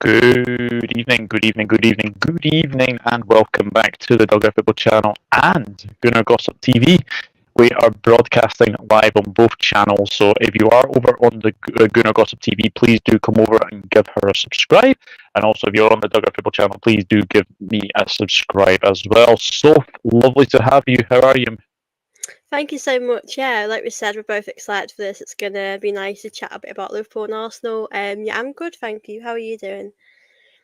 Good evening, good evening, good evening, good evening, and welcome back to the Dogger Football channel and Gunner Gossip TV. We are broadcasting live on both channels, so if you are over on the Gunner Gossip TV, please do come over and give her a subscribe. And also, if you're on the Dogger Football channel, please do give me a subscribe as well. So lovely to have you. How are you? Thank you so much. Yeah, like we said, we're both excited for this. It's gonna be nice to chat a bit about Liverpool and Arsenal. Yeah, I'm good, thank you. How are you doing?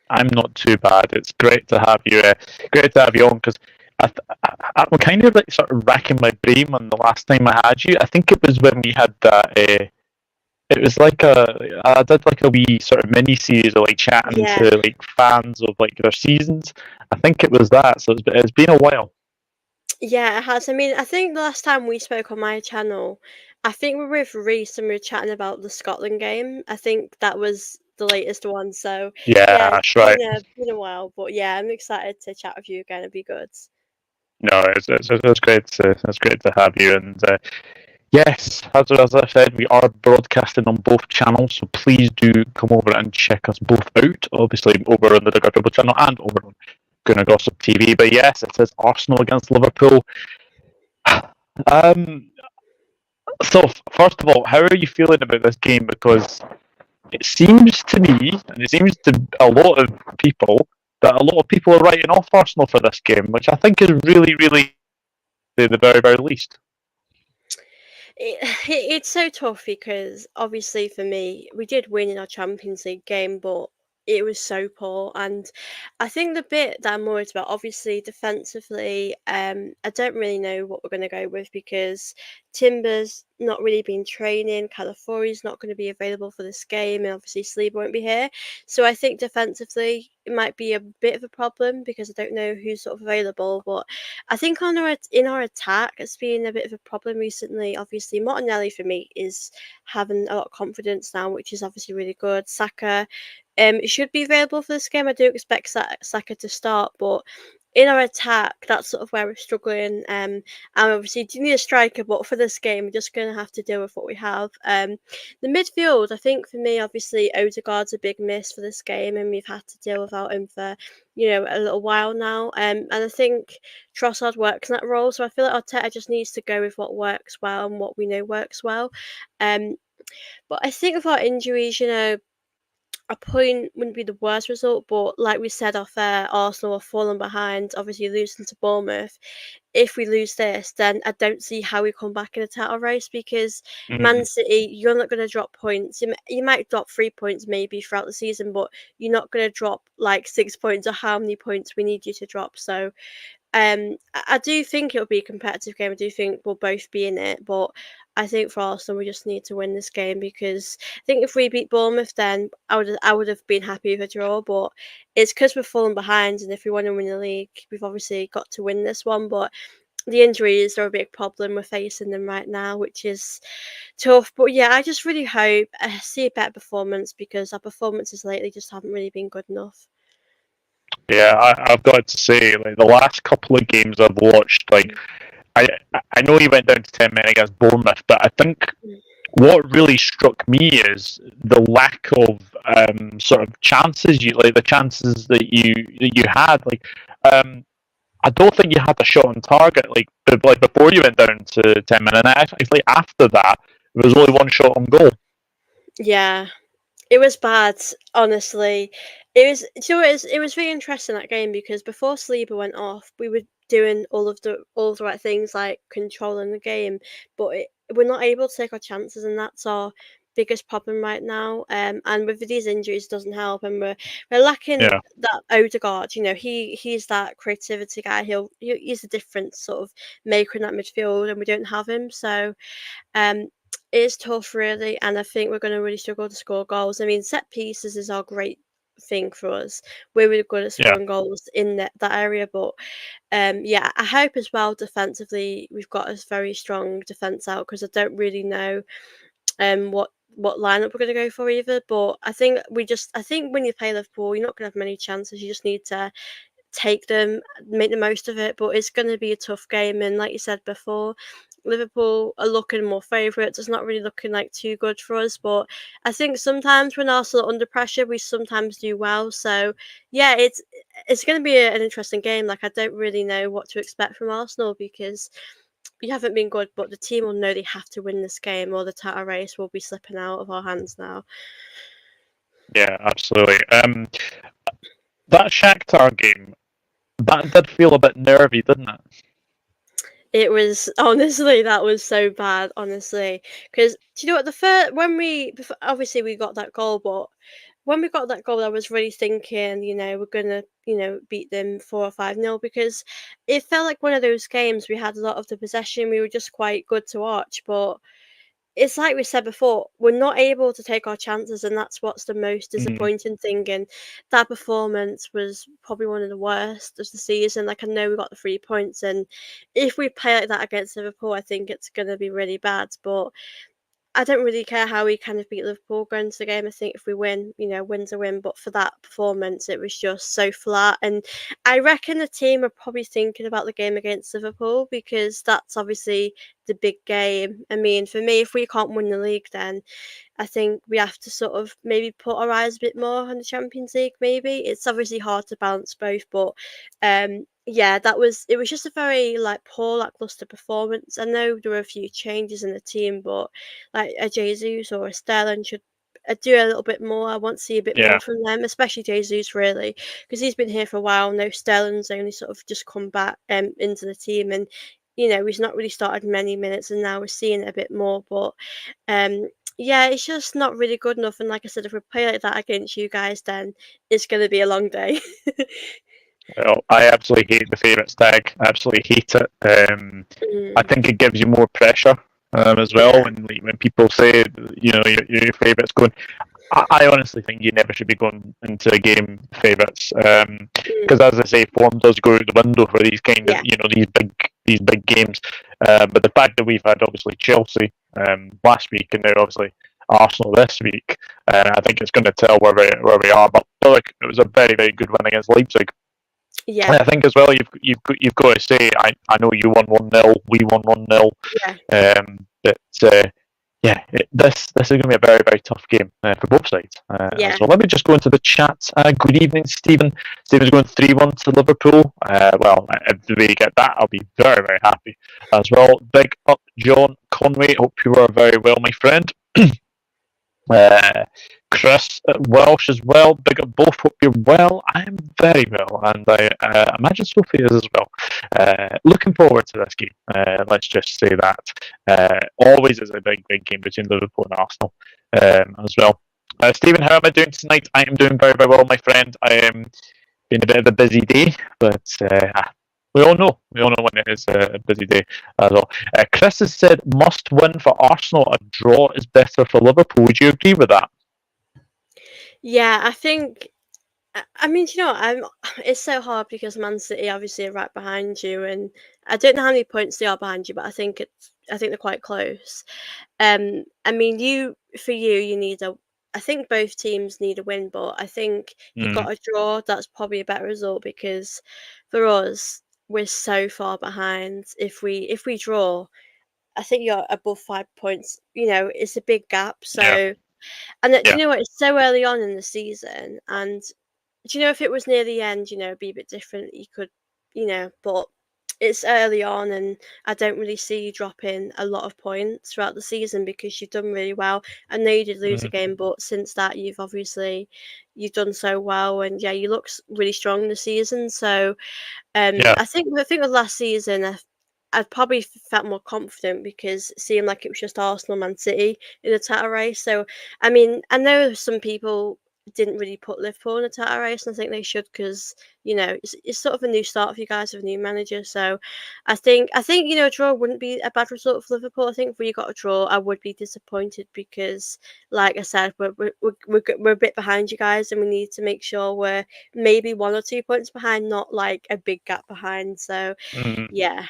I'm not too bad. It's great to have you. Great to have you on because I'm kind of like sort of racking my brain on the last time I had you. I think it was when we had that. It was like I did like a wee sort of mini series of like chatting Yeah, to like fans of like their seasons. I think it was that. So it's been a while. yeah, it has. I mean, I think the last time we spoke on my channel, I think we were with Reese and we were chatting about the Scotland game. I think that was the latest one. So Yeah, yeah, it's that's right. been a while, but yeah, I'm excited to chat with you again. It'd be good. No, it's great to have you and. Yes, as I said, we are broadcasting on both channels, so please do come over and check us both out. Obviously, over on the Duggar Football channel and over on Gonna Gossip TV. But yes, it says Arsenal against Liverpool. Um, so, first of all, how are you feeling about this game? Because it seems to me, and it seems to a lot of people, that a lot of people are writing off Arsenal for this game, which I think is really, really the very, very least. It's so tough because obviously for me, we did win in our Champions League game, but it was so poor. And I think the bit that I'm worried about, obviously defensively, I don't really know what we're going to go with because Timber's not really been training, Calafori's not going to be available for this game, and obviously Saliba won't be here. So I think defensively it might be a bit of a problem because I don't know who's sort of available, but I think in our attack, it's been a bit of a problem recently. Obviously, Martinelli for me is having a lot of confidence now, which is obviously really good. Saka, should be available for this game. I do expect Saka to start, but in our attack, that's sort of where we're struggling. And obviously, do need a striker, but for this game, we're just going to have to deal with what we have. The midfield, I think for me, obviously, Odegaard's a big miss for this game, and we've had to deal without him for a little while now. And I think Trossard works in that role. So I feel like Arteta just needs to go with what works well and what we know works well. Um, but I think with our injuries, a point wouldn't be the worst result. But like we said off air, Arsenal are falling behind, obviously losing to Bournemouth. If we lose this, then I don't see how we come back in a title race because Man Mm. City, you're not going to drop points. You might drop 3 points maybe throughout the season, but you're not going to drop like 6 points or how many points we need you to drop. So I do think it'll be a competitive game. I do think we'll both be in it, but I think for Arsenal we just need to win this game because I think if we beat Bournemouth, then I would have been happy with a draw. But it's because we're falling behind, and if we want to win the league, we've obviously got to win this one. But the injuries are a big problem. We're facing them right now, which is tough. But yeah, I just really hope I see a better performance because our performances lately just haven't really been good enough. Yeah, I've got to say, like the last couple of games I've watched, like I I know he went down to 10 men against Bournemouth, but I think what really struck me is the lack of sort of chances you like the chances that you had. Like um, I don't think you had a shot on target like before you went down to 10 men, and actually after that there was only one shot on goal. Yeah, it was bad, honestly. It was really interesting that game because before Saliba went off, we were doing all of the right things like controlling the game, but we're not able to take our chances, and that's our biggest problem right now. And with these injuries, it doesn't help, and we're lacking Yeah, that Odegaard. He's that creativity guy. He's a different sort of maker in that midfield, and we don't have him. So um, it's tough, really, and I think we're going to really struggle to score goals. I mean, set pieces is our great thing for us. We're really good at yeah. scoring goals in that area, but yeah, I hope as well defensively we've got a very strong defense out because I don't really know what lineup we're going to go for either. But I think when you play Liverpool, you're not going to have many chances. You just need to take them, make the most of it. But it's going to be a tough game, and like you said before, Liverpool are looking more favourites. It's not really looking like too good for us. But I think sometimes when Arsenal are under pressure, we sometimes do well. So yeah, it's going to be an interesting game. Like I don't really know what to expect from Arsenal because we haven't been good, but the team will know they have to win this game, or the title race will be slipping out of our hands now. Yeah, absolutely. That Shakhtar game, that did feel a bit nervy, didn't it? It was honestly that was so bad, honestly. Because do you know what the first obviously we got that goal, but when we got that goal, I was really thinking, we're gonna, beat them 4 or 5-0 because it felt like one of those games we had a lot of the possession. We were just quite good to watch, but it's like we said before, we're not able to take our chances, and that's what's the most disappointing thing. And that performance was probably one of the worst of the season. Like I know we got the 3 points, and if we play like that against Liverpool, I think it's going to be really bad. But I don't really care how we kind of beat Liverpool going into the game. I think if we win, win's a win. But for that performance, it was just so flat. And I reckon the team are probably thinking about the game against Liverpool because that's obviously the big game. I mean, for me, if we can't win the league, then I think we have to sort of maybe put our eyes a bit more on the Champions League. Maybe it's obviously hard to balance both, but yeah, it was just a very like poor lackluster performance. I know there were a few changes in the team, but like a Jesus or a Sterling should do a little bit more. I want to see a bit more Yeah. from them, especially Jesus really, because he's been here for a while. No, Sterling's only sort of just come back into the team, and he's not really started many minutes, and now we're seeing it a bit more. But um, yeah, it's just not really good enough. And like I said, if we play like that against you guys, then it's going to be a long day. Well, I absolutely hate the favourites tag. I absolutely hate it. I think it gives you more pressure as well Yeah. when people say your favourites going. I honestly think you never should be going into a game favourites because, as I say, form does go out the window for these kind of these big games. But the fact that we've had obviously Chelsea last week and now obviously Arsenal this week, I think it's going to tell where we are. But look, it was a very very good win against Leipzig. Yeah. I think as well you've got to say I know you won 1-0, we won 1-0. Yeah. But this is going to be a very very tough game for both sides. Yeah. So let me just go into the chat. Good evening, Stephen. Stephen's going 3-1 to Liverpool. Well, if we get that, I'll be very very happy as well. Big up, John Conway. Hope you are very well, my friend. Chris Welsh as well. Big up both. Hope you're well. I am very well, and I imagine Sophie is as well. Looking forward to this game. Let's just say that. Always is a big game between Liverpool and Arsenal as well. Stephen, how am I doing tonight? I am doing very very well, my friend. I am been a bit of a busy day, but we all know when it is a busy day as well. Chris has said must win for Arsenal. A draw is better for Liverpool. Would you agree with that? Yeah, I think. I mean, it's so hard because Man City obviously are right behind you, and I don't know how many points they are behind you, but I think they're quite close. I mean, you need a. I think both teams need a win, but I think if you got a draw, that's probably a better result because for us, we're so far behind. If we draw, I think you're above 5 points. It's a big gap. So, and do you know what? It's so early on in the season, and do you know if it was near the end, it'd be a bit different. You could, but it's early on, and I don't really see you dropping a lot of points throughout the season because you've done really well. I know you did lose a game, but since that, you've done so well, and you look really strong this season. So, I think with last season, I'd probably felt more confident because it seemed like it was just Arsenal, Man City in the title race. So, I mean, I know some people didn't really put Liverpool in the title race, and I think they should because it's sort of a new start for you guys with a new manager. So, I think a draw wouldn't be a bad result for Liverpool. I think if we got a draw, I would be disappointed because, like I said, we're a bit behind you guys, and we need to make sure we're maybe 1 or 2 points behind, not like a big gap behind. So, yeah.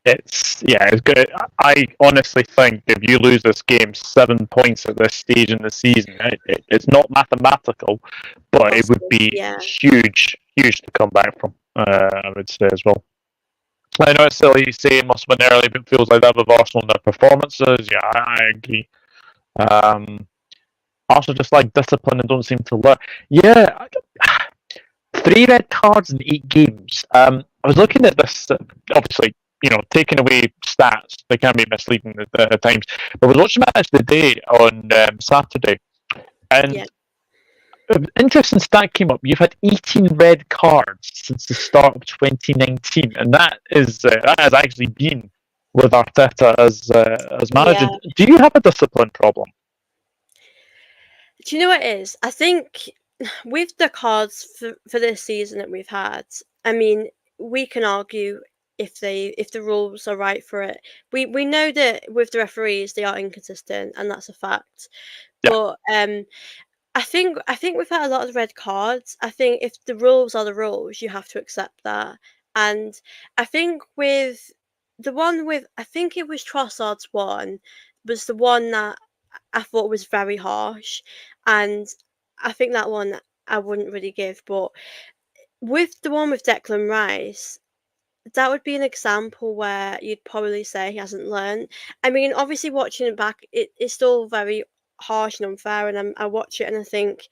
It's good. I honestly think if you lose this game 7 points at this stage in the season, it's not mathematical, but it would be huge to come back from. I would say as well. I know it's silly to say must win early, but it feels like that with Arsenal and their performances. Yeah, I agree. Um, Arsenal just like discipline and don't seem to learn. Yeah, 3 red cards in 8 games. I was looking at this. Obviously, taking away stats, they can be misleading at times. But I was watching match the day on Saturday, and Yeah. an interesting stat came up. You've had 18 red cards since the start of 2019, and that has actually been with Arteta as manager. Yeah. Do you have a discipline problem? Do you know what it is? I think with the cards for this season that we've had, I mean, we can argue if the rules are right for it. We know that with the referees they are inconsistent and that's a fact. Yeah. But I think we've had a lot of red cards. I think if the rules are the rules, you have to accept that. And I think with the one with I think it was Trossard's one was the one that I thought was very harsh, and I think that one I wouldn't really give. But with the one with Declan Rice, that would be an example where you'd probably say he hasn't learned. I mean, obviously watching it back, it's still very harsh and unfair, and I watch it and I think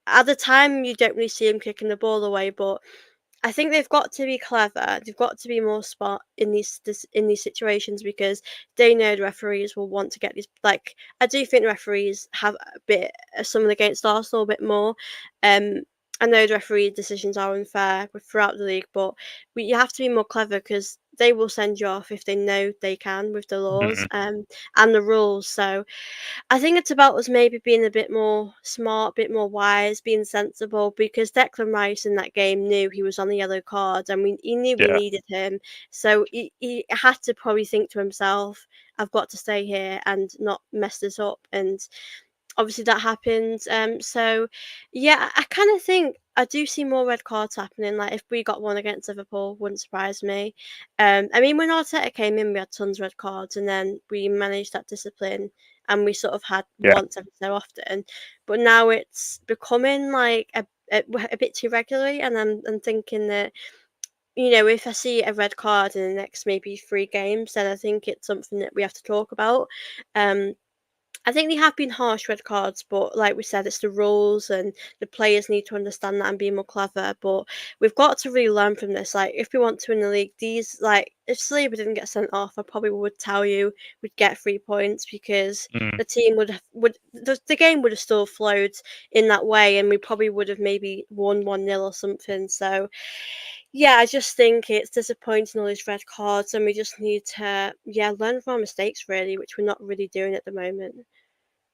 at the time you don't really see him kicking the ball away, but I think they've got to be clever. They've got to be more smart in in these situations because they know the referees will want to get these. Like I do think the referees have a bit someone against Arsenal a bit more. Um, I know the referee decisions are unfair throughout the league, but you have to be more clever because they will send you off if they know they can with the laws Mhm. and the rules. So I think it's about us maybe being a bit more smart, a bit more wise, being sensible, because Declan Rice in that game knew he was on the yellow card and he knew we Yeah. needed him. So he had to probably think to himself, I've got to stay here and not mess this up. And obviously that happened. So yeah, I kind of think I do see more red cards happening. Like if we got one against Liverpool, wouldn't surprise me. I mean, when Arteta came in, we had tons of red cards, and then we managed that discipline, and we sort of had Yeah. once every so often. But now it's becoming like a bit too regularly, and I'm thinking that. If I see a red card in the next maybe 3 games, then I think it's something that we have to talk about. Um, I think they have been harsh red cards, but like we said, it's the rules and the players need to understand that and be more clever. But we've got to really learn from this. Like, if we want to win the league, if Saliba didn't get sent off, I probably would tell you we'd get 3 points because Mm. the team the game would have still flowed in that way, and we probably would have maybe won 1-0 or something. So yeah, I just think it's disappointing all these red cards, and we just need to learn from our mistakes really, which we're not really doing at the moment.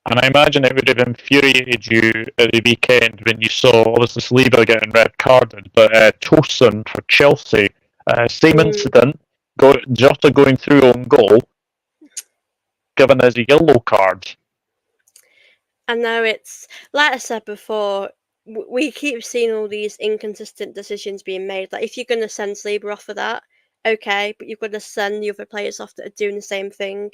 And I imagine it would have infuriated you at the weekend when you saw obviously Saliba getting red carded, but Tosin for Chelsea, same Mm. incident, Jota going through on goal, given as a yellow card. I know it's like I said before. We keep seeing all these inconsistent decisions being made. Like if you're going to send Saliba off for that, okay, but you've got to send the other players off that are doing the same thing.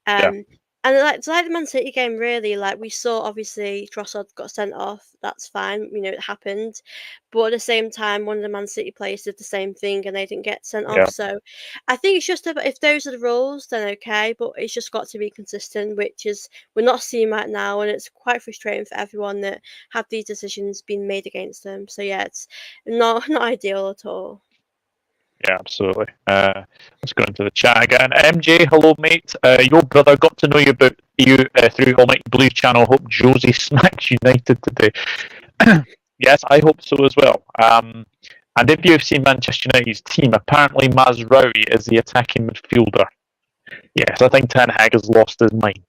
Yeah. Um, and it's like the Man City game, really. Like we saw, obviously Trossard got sent off. That's fine, it happened. But at the same time, one of the Man City players did the same thing, and they didn't get sent off. Yeah. So I think it's just about if those are the rules, then okay. But it's just got to be consistent, which is we're not seeing right now, and it's quite frustrating for everyone that have these decisions being made against them. So yeah, it's not not ideal at all. Yeah, absolutely. Let's go into the chat again. MJ, hello, mate. Your brother got to know you through Almighty Blue Channel. Hope Josie smacks United today. Yes, I hope so as well. And if you've seen Manchester United's team, apparently Mazraoui is the attacking midfielder. Yes, I think Ten Hag has lost his mind.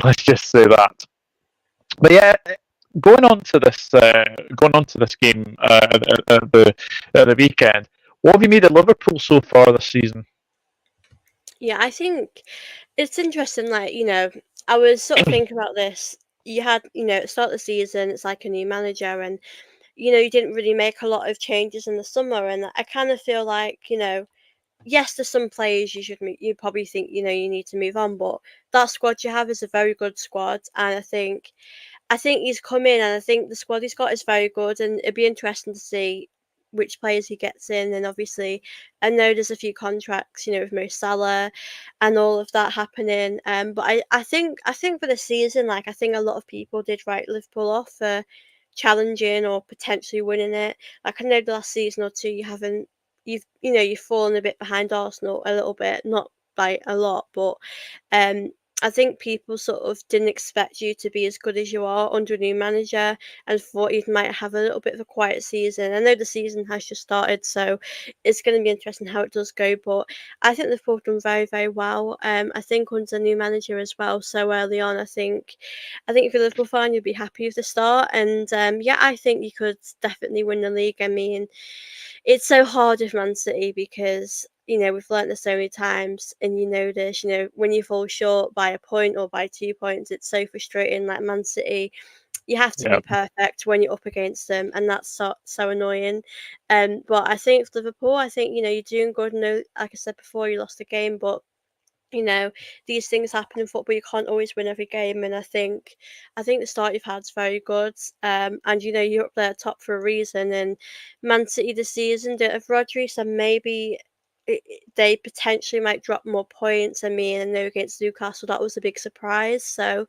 Let's just say that. But yeah, going on to this game at the weekend. What have you made of Liverpool so far this season? Yeah, I think it's interesting. Like, I was sort of thinking about this. You had, at the start of the season, it's like a new manager, and you didn't really make a lot of changes in the summer. And I kind of feel like, yes, there's some players you probably think you need to move on, but that squad you have is a very good squad, and I think he's come in, and I think the squad he's got is very good, and it'd be interesting to see which players he gets in, and obviously I know there's a few contracts, with Mo Salah and all of that happening. But I think for the season, like I think a lot of people did write Liverpool off for challenging or potentially winning it. Like I know the last season or two you've fallen a bit behind Arsenal a little bit, not by a lot, but um I think people sort of didn't expect you to be as good as you are under a new manager and thought you might have a little bit of a quiet season. I know the season has just started, so it's going to be interesting how it does go. But I think Liverpool have done very, very well. I think under a new manager as well, so early on, I think if you're a Liverpool fan, you'll be happy with the start. And yeah, I think you could definitely win the league. I mean, it's so hard with Man City because we've learnt this so many times, and this. When you fall short by a point or by 2 points, it's so frustrating. Like Man City, you have to Yeah, be perfect when you're up against them, and that's so annoying. But I think for Liverpool, I think you're doing good. No, like I said before, you lost the game, but you know, these things happen in football. You can't always win every game, and I think the start you've had is very good. And you're up there top for a reason. And Man City this season don't have Rodri, so maybe they potentially might drop more points. I mean, I know against Newcastle that was a big surprise. So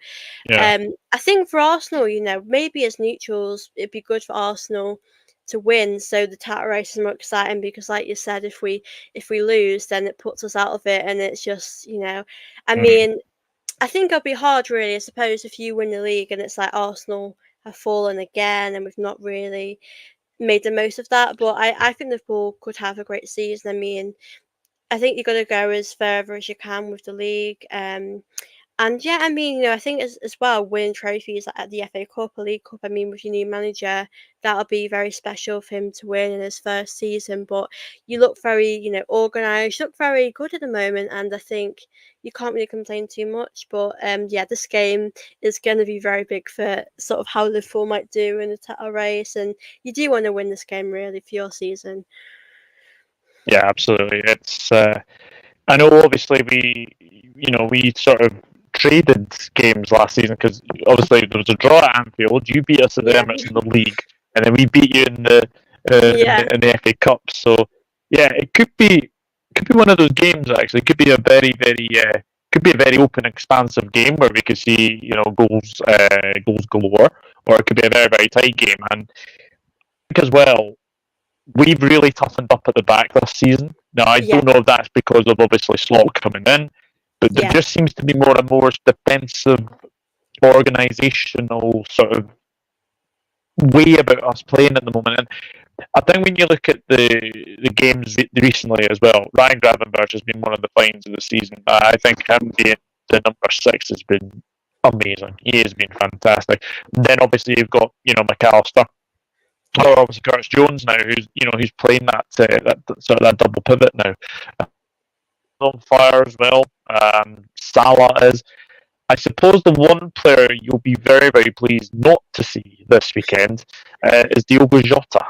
yeah, I think for Arsenal, maybe as neutrals, it'd be good for Arsenal to win, so the title race is more exciting because, like you said, if we lose, then it puts us out of it, and it's just, I mm, mean, I think it'll be hard, really. I suppose if you win the league and it's like Arsenal have fallen again, and we've not really made the most of that, but I think Liverpool could have a great season. I mean, I think you've got to go as further as you can with the league. And yeah, I mean, I think as well, winning trophies like at the FA Cup, a League Cup, I mean, with your new manager, that'll be very special for him to win in his first season. But you look very, organised, you look very good at the moment, and I think you can't really complain too much. But yeah, this game is going to be very big for sort of how Liverpool might do in the title race, and you do want to win this game really for your season. yeah, absolutely. It's I know obviously we sort of traded games last season because obviously there was a draw at Anfield. You beat us at the Yeah, Emirates in the league, and then we beat you in the yeah, in the FA Cup. So yeah, it could be one of those games actually. It could be a very open, expansive game where we could see goals galore, or it could be a very very tight game. And I think as well, we've really toughened up at the back this season. Now, I yeah, don't know if that's because of obviously Slot coming in, but there yeah, just seems to be more and more defensive, organisational sort of way about us playing at the moment. And I think when you look at the games recently as well, Ryan Gravenberch has been one of the finds of the season. I think him being the number 6 has been amazing. He has been fantastic. And then obviously you've got McAllister, yeah, or obviously Curtis Jones now, who's playing that sort of that double pivot now. On fire as well. Salah is. I suppose the one player you'll be very very pleased not to see this weekend is Diogo Jota.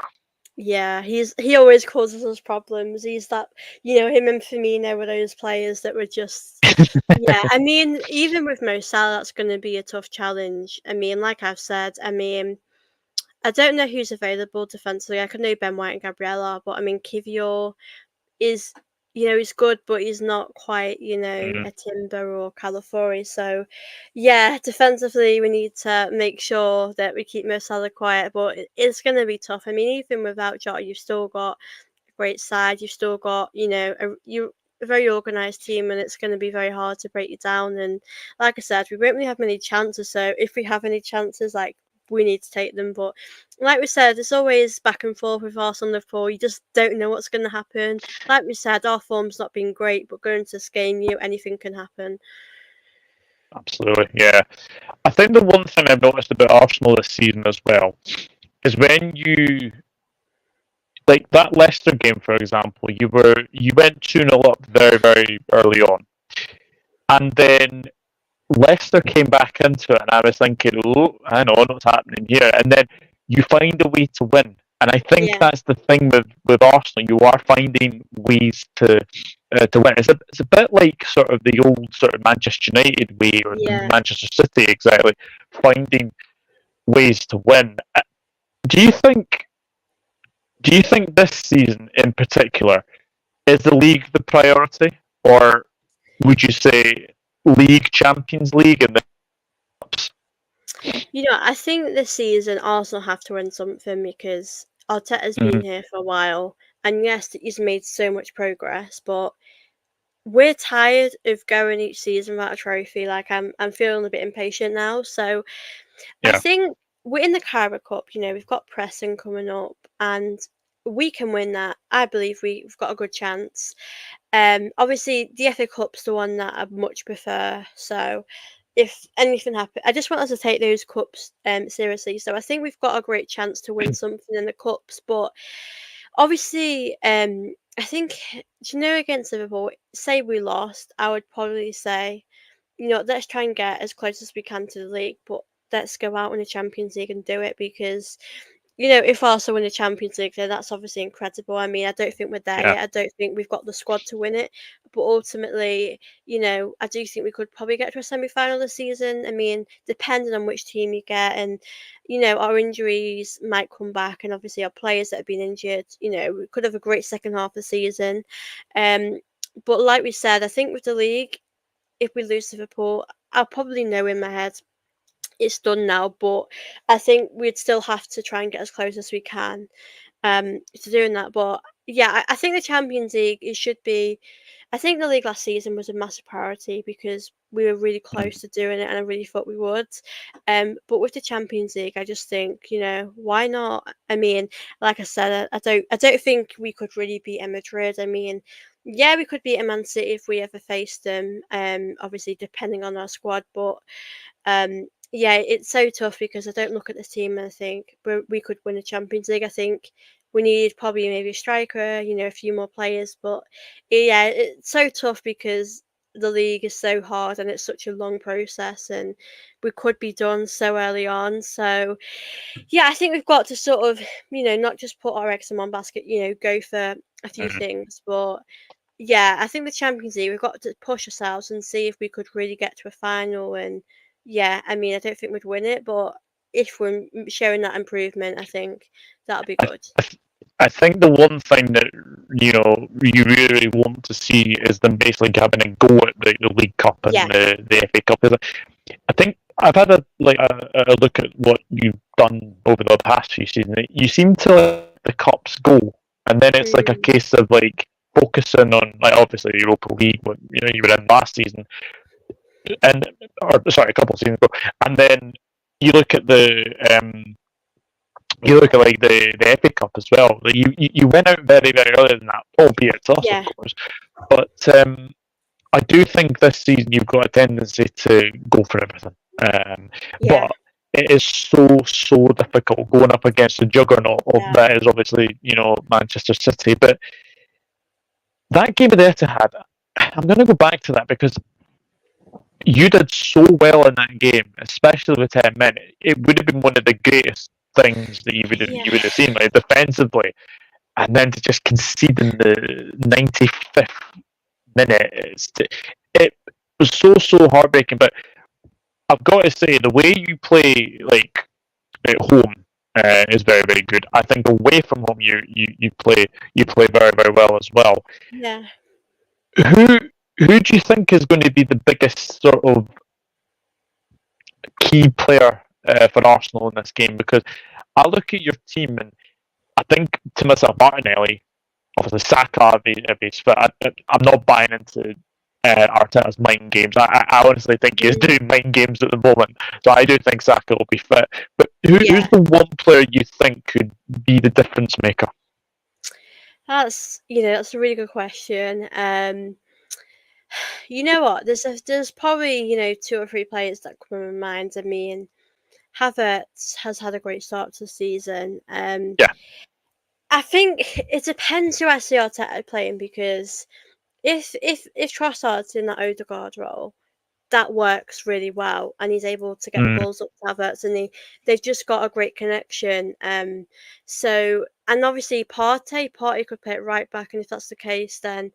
yeah. He always causes us problems. He's that, him and Firmino were those players that were just, yeah. I mean, even with Mo Salah, that's going to be a tough challenge. I mean, like I've said, I mean, I don't know who's available defensively. I could know Ben White and Gabriella, but I mean, Kivior is, he's good, but he's not quite, Mm, a Timber or Calafiori. So, yeah, defensively, we need to make sure that we keep Mo Salah quiet, but it's going to be tough. I mean, even without Jota, you've still got a great side. You've still got, a very organised team, and it's going to be very hard to break you down. And like I said, we won't really have many chances. So if we have any chances, like, we need to take them. But like we said, it's always back and forth with Arsenal and Liverpool. You just don't know what's going to happen. Like we said, our form's not been great, but going to this game, anything can happen. absolutely, yeah. I think the one thing I've noticed about Arsenal this season as well is when you like that Leicester game, for example, you went 2-0 up very very early on, and then Leicester came back into it, and I was thinking, oh, hang on, what's happening here? And then you find a way to win. And I think Yeah, that's the thing with Arsenal. You are finding ways to win. It's a bit like sort of the old sort of Manchester United way, or the yeah. Manchester City, exactly, finding ways to win. Do you think do you think this season in particular is the league the priority, or would you say league, Champions League, and the cups? I think this season Arsenal have to win something because Arteta's been Mm-hmm. here for a while, and yes, he's made so much progress, but we're tired of going each season without a trophy. Like I'm feeling a bit impatient now. So I Yeah. think we're in the Carabao Cup. We've got pressing coming up, and we can win that. I believe we've got a good chance. Obviously the FA Cup's the one that I much prefer. So if anything happens, I just want us to take those cups seriously. So I think we've got a great chance to win something in the cups, but obviously, I think against Liverpool, say we lost, I would probably say, let's try and get as close as we can to the league, but let's go out in the Champions League and do it because if Arsenal win the Champions League, then that's obviously incredible. I mean, I don't think we're there Yeah. yet. I don't think we've got the squad to win it. But ultimately, I do think we could probably get to a semi-final this season. I mean, depending on which team you get, and our injuries might come back, and obviously our players that have been injured. We could have a great second half of the season. Um, but like we said, I think with the league, if we lose Liverpool, I'll probably know in my head it's done now, but I think we'd still have to try and get as close as we can to doing that. But yeah, I think the Champions League it should be. I think the league last season was a massive priority because we were really close to doing it, and I really thought we would. But with the Champions League, I just think why not? I mean, like I said, I don't think we could really beat Madrid. I mean. Yeah, we could beat a Man City if we ever faced them. Obviously, depending on our squad, but yeah, it's so tough because I don't look at this team and I think we could win a Champions League. I think we need probably maybe a striker, a few more players. But yeah, it's so tough because the league is so hard and it's such a long process and we could be done so early on. So yeah, I think we've got to sort of, not just put our eggs in one basket, go for a few Mhm. things. But yeah, I think the Champions League, we've got to push ourselves and see if we could really get to a final. And yeah, I mean, I don't think we'd win it, but if we're showing that improvement, I think that'll be I, good. I think the one thing that you really want to see is them basically having a go at the League Cup and Yeah, the FA Cup. I think I've had a look at what you've done over the past few seasons. You seem to let the cups go, and then it's like a mm, case of like focusing on like obviously the Europa League, what you were in last season, and or sorry, a couple of seasons ago, and then you look at like the FA Cup as well. Like you went out very early than that, albeit to us, of yeah, course. But I do think this season you've got a tendency to go for everything. yeah, But it is so difficult going up against the juggernaut of yeah, that is obviously Manchester City. But that game of the Etihad, I'm going to go back to that because you did so well in that game, especially with 10 men. It would have been one of the greatest things that yeah, you would have seen, like defensively, and then to just concede in the 95th minute, it was so heartbreaking. But I've got to say, the way you play like at home is very good. I think away from home, you play very well as well. yeah. Who who do you think is going to be the biggest sort of key player for Arsenal in this game? Because I look at your team and I think to myself, Martinelli, obviously Saka if he's fit. I'm not buying into Arteta's mind games. I honestly think he's Mm, doing mind games at the moment. So I do think Saka will be fit. But who's yeah, the one player you think could be the difference maker? that's a really good question. You know what? There's probably two or three players that come to mind. I mean, Havertz has had a great start to the season. Yeah. I think it depends who I see Arteta playing because if Trossard's in that Odegaard role, that works really well, and he's able to get the Mm, balls up to Havertz, and they've just got a great connection. So and obviously Partey could play it right back, and if that's the case, then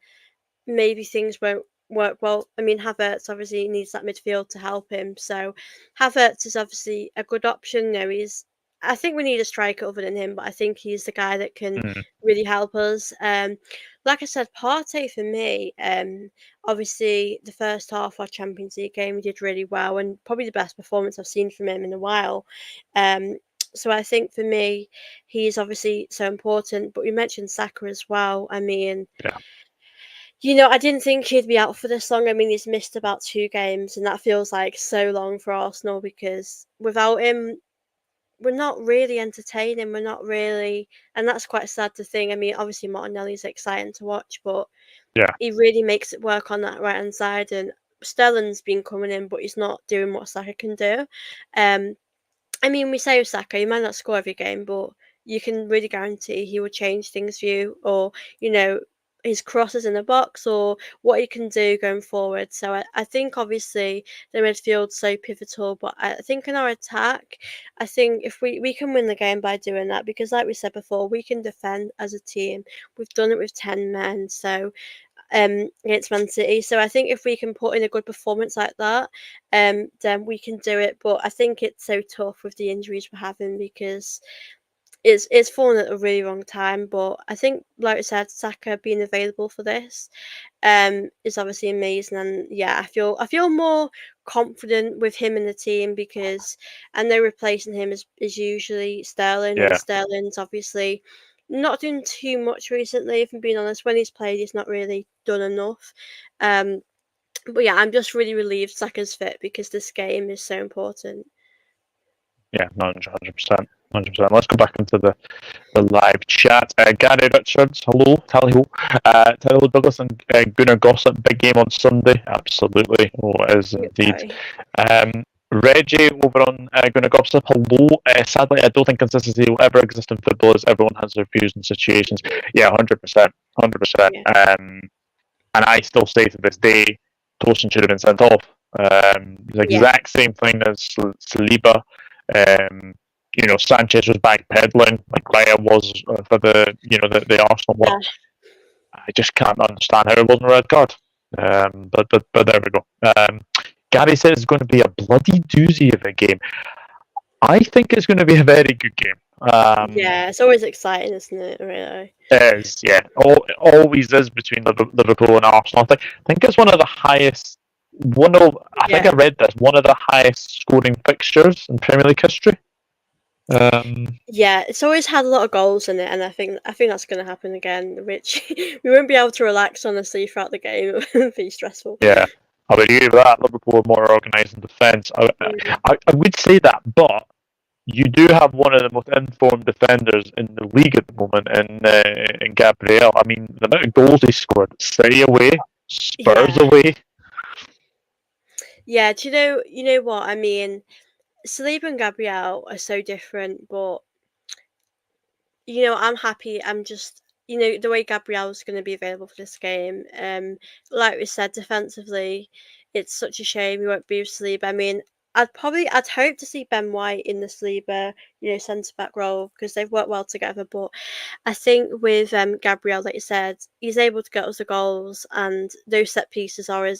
maybe things won't work well. I mean, Havertz obviously needs that midfield to help him, so Havertz is obviously a good option. He's I think we need a striker other than him, but I think he's the guy that can Mm, really help us. Like I said, Partey for me, obviously the first half of our Champions League game we did really well, and probably the best performance I've seen from him in a while. Um, so I think for me, he's obviously so important. But we mentioned Saka as well. I mean, yeah, I didn't think he'd be out for this long. I mean, he's missed about 2 games, and that feels like so long for Arsenal because without him, we're not really entertaining. We're not really, and that's quite sad to think. I mean, obviously Martinelli's exciting to watch, but yeah, he really makes it work on that right hand side. And Stelling's been coming in, but he's not doing what Saka can do. Um, I mean, we say with Saka, he might not score every game, but you can really guarantee he will change things for you, or his crosses in the box, or what he can do going forward. So I think obviously the midfield's so pivotal, but I think in our attack, I think if we can win the game by doing that, because like we said before, we can defend as a team. We've done it with 10 men, so against Man City. So I think if we can put in a good performance like that, then we can do it. But I think it's so tough with the injuries we're having because it's fallen at a really wrong time. But I think, like I said, Saka being available for this is obviously amazing. And yeah, I feel more confident with him in the team because I know replacing him is usually Sterling, and yeah. Sterling's obviously not doing too much recently. If I'm being honest, when he's played, he's not really done enough. Um, but yeah, I'm just really relieved Saka's fit because this game is so important. Yeah, 100%. 100%. Let's go back into the live chat. Gary Richards, hello, tally ho. Tally ho, Douglas and Gunnar Gossip, big game on Sunday. Absolutely. Oh, it is indeed. Sorry. Reggie over on Gunnar Gossip, hello. Sadly, I don't think consistency will ever exist in football as everyone has their views and situations. Yeah, 100%. 100%. Yeah. And I still say to this day, Tosin should have been sent off. The Yeah. exact same thing as Saliba. Sanchez was backpedaling like Raya was for the Arsenal one. Yeah. I just can't understand how it wasn't a red card. But there we go. Gary says it's going to be a bloody doozy of a game. I think it's going to be a very good game. Yeah, it's always exciting, isn't it? Really. It is, yeah. It always is between Liverpool and Arsenal. I think it's one of the highest. I think I read this. One of the highest scoring fixtures in Premier League history. Yeah, it's always had a lot of goals in it, and I think that's going to happen again. Which we won't be able to relax honestly throughout the game. It will be stressful. Yeah, I would agree with that. Liverpool are more organised in defence. I would say that, but you do have one of the most informed defenders in the league at the moment in Gabriel. I mean, the amount of goals he scored, City away, Spurs away. Yeah, do you know what? I mean, Saliba and Gabriel are so different, but I'm happy. I'm just the way Gabriel's going to be available for this game. Like we said, defensively, it's such a shame we won't be with Saliba. I mean, I'd hope to see Ben White in the Saliba, centre back role because they've worked well together. But I think with Gabriel, like you said, he's able to get us the goals, and those set pieces are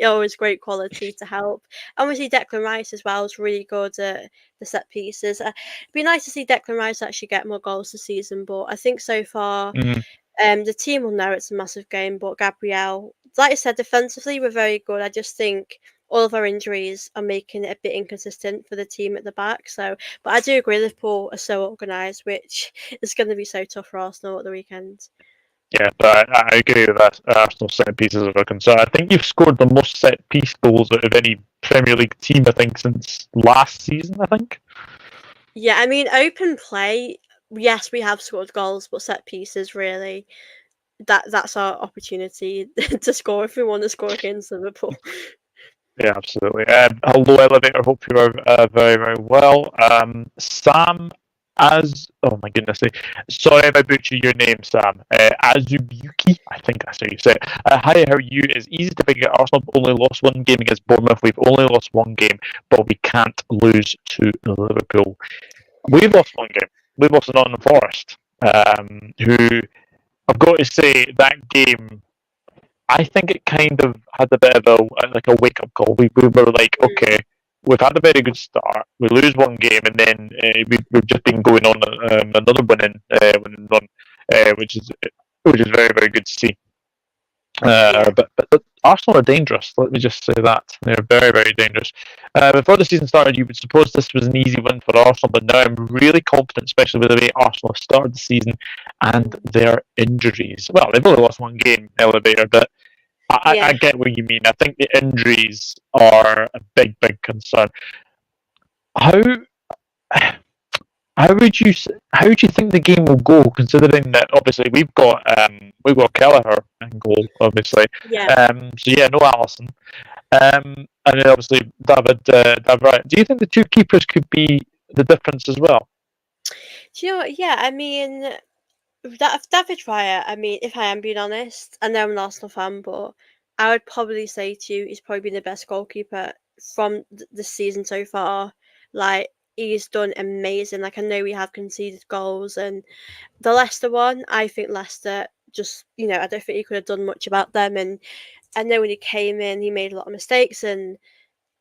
always great quality to help. Obviously, Declan Rice as well is really good at the set pieces. It'd be nice to see Declan Rice actually get more goals this season, but I think so far, the team will know it's a massive game. But Gabriel, like I said, defensively we're very good. I just think all of our injuries are making it a bit inconsistent for the team at the back. So, but I do agree, Liverpool are so organised, which is going to be so tough for Arsenal at the weekend. Yeah, but I agree with that. Arsenal set pieces are a concern. I think you've scored the most set piece goals out of any Premier League team, I think, since last season, I think. Yeah, I mean, open play, yes, we have scored goals, but set pieces, really, that's our opportunity to score if we want to score against Liverpool. Yeah, absolutely. Hello, Elevator. Hope you are very, very well. Sam, oh my goodness, sorry if I butchered your name, Sam. Azubuki, I think that's how you say it. Hi, how are you? It's easy to figure out Arsenal only lost one game against Bournemouth. We've only lost one game, but we can't lose to Liverpool. We've lost one game. We've lost to Nottingham Forest, who I've got to say that game. I think it kind of had a bit of a wake up call. We were like, okay, we've had a very good start. We lose one game, and then we've just been going on another winning run, which is very very good to see. But Arsenal are dangerous. Let me just say that they're very very dangerous. Before the season started, you would suppose this was an easy win for Arsenal, but now I'm really confident, especially with the way Arsenal have started the season and their injuries. Well, they've only lost one game, elevator, but I get what you mean. I think the injuries are a big concern. How would you think the game will go, considering that obviously we've got Kelleher in goal, obviously. So no Alisson. And then obviously David Raya. Do you think the two keepers could be the difference as well? Do you know what? Yeah, I mean, David Raya, I mean, if I am being honest, I know I'm an Arsenal fan, but I would probably say to you he's probably been the best goalkeeper from the season so far. Like, he's done amazing. Like, I know we have conceded goals, and the Leicester one, I think Leicester just, I don't think he could have done much about them. And I know when he came in, he made a lot of mistakes, and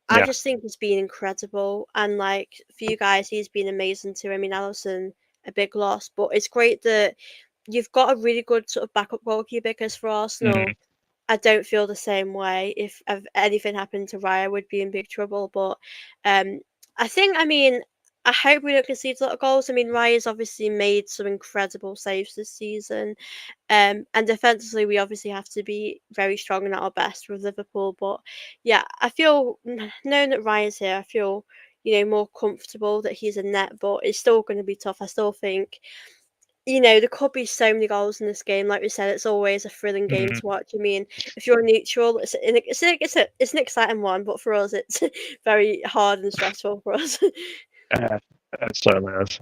I just think he's been incredible. And like for you guys, he's been amazing too. I mean, Alisson, a big loss, but it's great that you've got a really good sort of backup goalkeeper, because for Arsenal, I don't feel the same way. If anything happened to Raya, would be in big trouble. But I mean, I hope we don't concede a lot of goals. I mean, Raya's obviously made some incredible saves this season. And defensively, we obviously have to be very strong and at our best with Liverpool. But yeah, I feel, knowing that Raya's here, I feel, more comfortable that he's in net. But it's still going to be tough. I still think, there could be so many goals in this game. Like we said, it's always a thrilling game to watch. I mean, if you're neutral, it's an exciting one, but for us, it's very hard and stressful for us. It certainly is.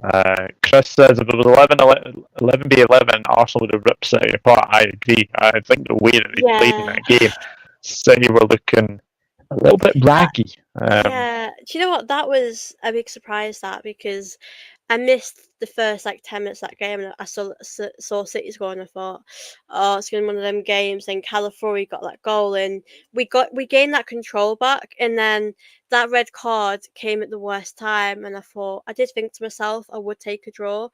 Chris says if it was 11v11, Arsenal would have ripped City apart. I agree. I think the way that they played in that game, City were looking a little bit raggy. Do you know what? That was a big surprise, because I missed the first 10 minutes of that game, and I saw City score, and I thought, oh, it's going to be one of them games. Then Calafiori got that goal, and we gained that control back, and then that red card came at the worst time, and I did think to myself I would take a draw,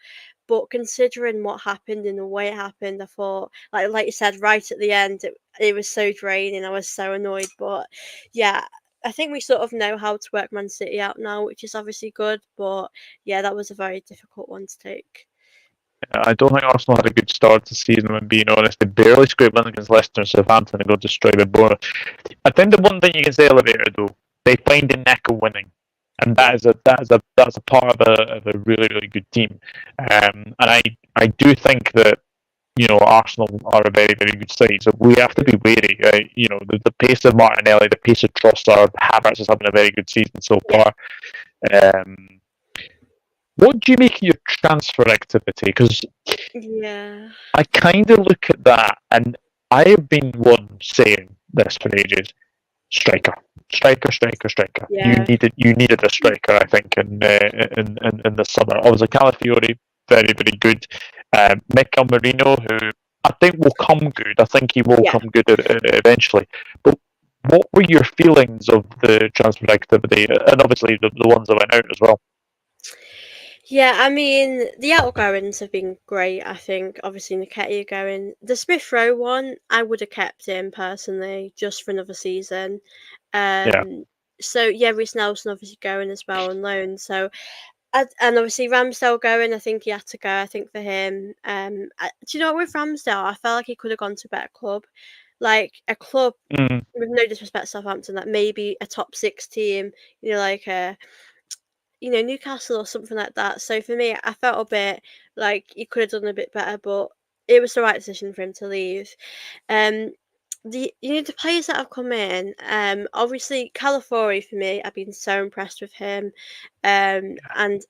but considering what happened and the way it happened, I thought, like you said, right at the end, it was so draining. I was so annoyed, but yeah. I think we sort of know how to work Man City out now, which is obviously good. But yeah, that was a very difficult one to take. I don't think Arsenal had a good start to the season, if I'm being honest. They barely scraped win against Leicester and Southampton and got destroyed by Bournemouth. I think the one thing you can say, Elevator, though, they find the neck of winning, and that's a part of a really really good team. And I do think that Arsenal are a very very good side, so we have to be wary. The pace of Martinelli, the pace of Trossard, Havertz is having a very good season so far. What do you make of your transfer activity? Because I kind of look at that, and I have been one saying this for ages: striker. Yeah. You needed a striker, I think, in the summer. Obviously, Calafiori, very very good. Mikel Merino, who I think will come good. I think he will come good eventually. But what were your feelings of the transfer activity, and obviously the ones that went out as well? Yeah, I mean, the outgoings have been great, I think. Obviously, Nketiah going. The Smith Rowe one, I would have kept him personally, just for another season. So, Reece Nelson obviously going as well on loan. So, and obviously Ramsdale going, I think he had to go, I think, for him. Do you know what, with Ramsdale, I felt like he could have gone to a better club. Like, a club, with no disrespect to Southampton, that maybe a top 6 team, like a... Newcastle or something like that. So for me, I felt a bit like he could have done a bit better, but it was the right decision for him to leave. The players that have come in, obviously Calafiori for me, I've been so impressed with him, and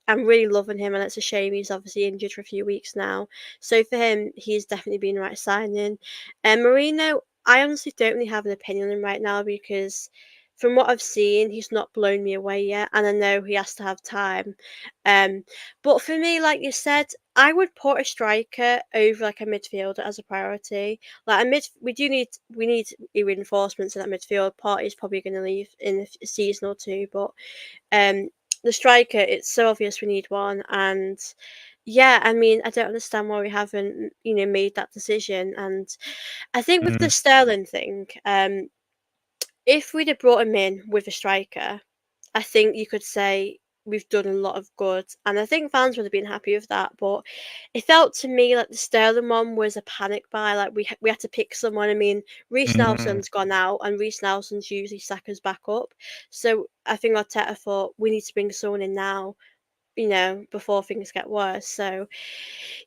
I'm really loving him. And it's a shame he's obviously injured for a few weeks now. So for him, he's definitely been the right signing. Marino, I honestly don't really have an opinion on him right now, because from what I've seen, he's not blown me away yet, and I know he has to have time. But for me, like you said, I would put a striker over like a midfielder as a priority. Like we need reinforcements in that midfield. Party's probably going to leave in a season or two, but um, the striker, it's so obvious we need one, and yeah, I mean, I don't understand why we haven't, made that decision. And I think with the Mm, Sterling thing, if we'd have brought him in with a striker, I think you could say we've done a lot of good, and I think fans would have been happy with that. But it felt to me like the Sterling one was a panic buy. Like we had to pick someone. I mean, Reece mm, Nelson's gone out, and Reece Nelson's usually Saka's backup. So I think Arteta thought we need to bring someone in now, before things get worse. So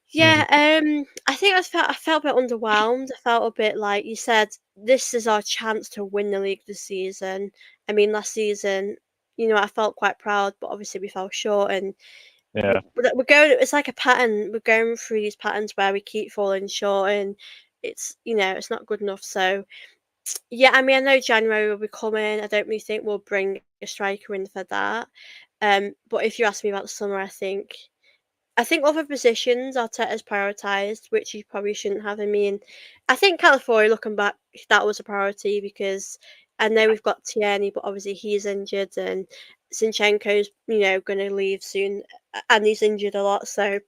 yeah, mm, I think I felt a bit underwhelmed. I felt a bit like you said, this is our chance to win the league this season. I mean, last season, I felt quite proud, but obviously we fell short, and yeah. we're going. It's like a pattern. We're going through these patterns where we keep falling short, and it's not good enough. So yeah, I mean, I know January will be coming. I don't really think we'll bring a striker in for that. But if you ask me about the summer, I think other positions Arteta's prioritised, which he probably shouldn't have. I mean, I think California, looking back, that was a priority because I know we've got Tierney, but obviously he's injured, and Zinchenko's, going to leave soon, and he's injured a lot, so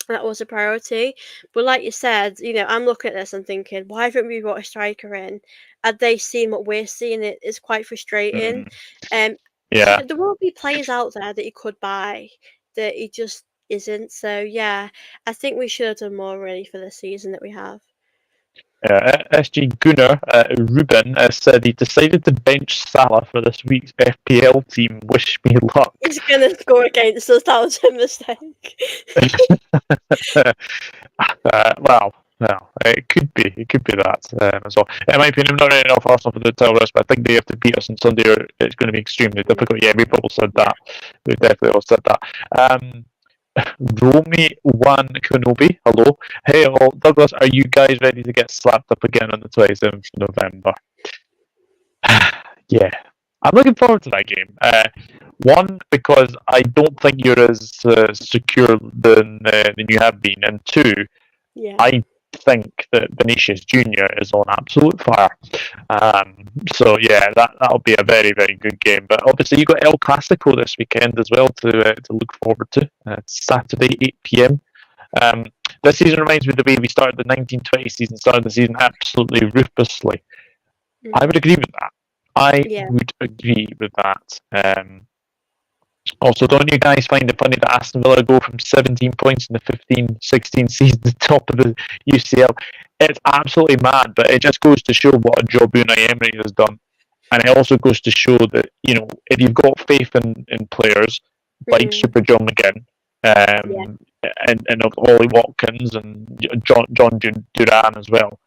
that was a priority. But like you said, I'm looking at this and thinking, why haven't we got a striker in? Had they seen what we're seeing? It's quite frustrating. Mm, Um, yeah. there will be players out there that you could buy that he just isn't. So yeah, I think we should have done more really for the season that we have. SG Gunnar Ruben said he decided to bench Salah for this week's FPL team. Wish me luck. He's gonna score against us. That was a mistake. Well, it could be. It could be that as well. In my opinion, I'm not really enough Arsenal for the title race, but I think they have to beat us on Sunday, or it's going to be extremely difficult. Yeah, we've all said that. We've definitely all said that. Romy Wan Kenobi, hello. Hey, all. Douglas, are you guys ready to get slapped up again on the 27th of November? Yeah, I'm looking forward to that game. One, because I don't think you're as secure than you have been, and two, Yeah. I think that Vinicius Junior is on absolute fire. So yeah, that'll be a very, very good game. But obviously, you got El Clasico this weekend as well to look forward to. It's Saturday, 8 p.m. This season reminds me of the way we started the 1920 season. Started the season absolutely ruthlessly. I would agree with that. I Yeah. would agree with that. Also, don't you guys find it funny that Aston Villa go from 17 points in the 15-16 season to the top of the UCL? It's absolutely mad, but it just goes to show what a job Unai Emery has done. And it also goes to show that, if you've got faith in players like Super John McGinn, and of Ollie Watkins and John Duran as well,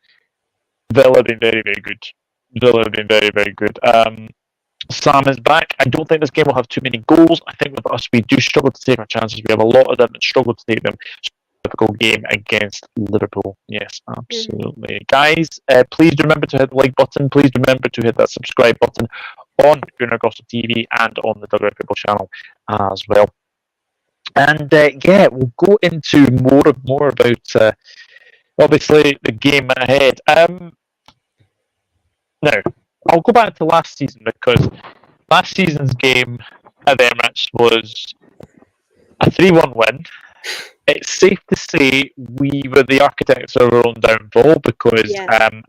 Villa have been very, very good. Villa have been very, very good. Sam is back. I don't think this game will have too many goals. I think with us, we do struggle to take our chances. We have a lot of them and struggle to take them. Difficult game against Liverpool. Yes, absolutely. Guys, please remember to hit the like button. Please remember to hit that subscribe button on Gunnar Gossip TV and on the Dugout Football channel as well. And we'll go into more about obviously the game ahead. Now, I'll go back to last season, because last season's game at Emirates was a 3-1 win. It's safe to say we were the architects of our own downfall, because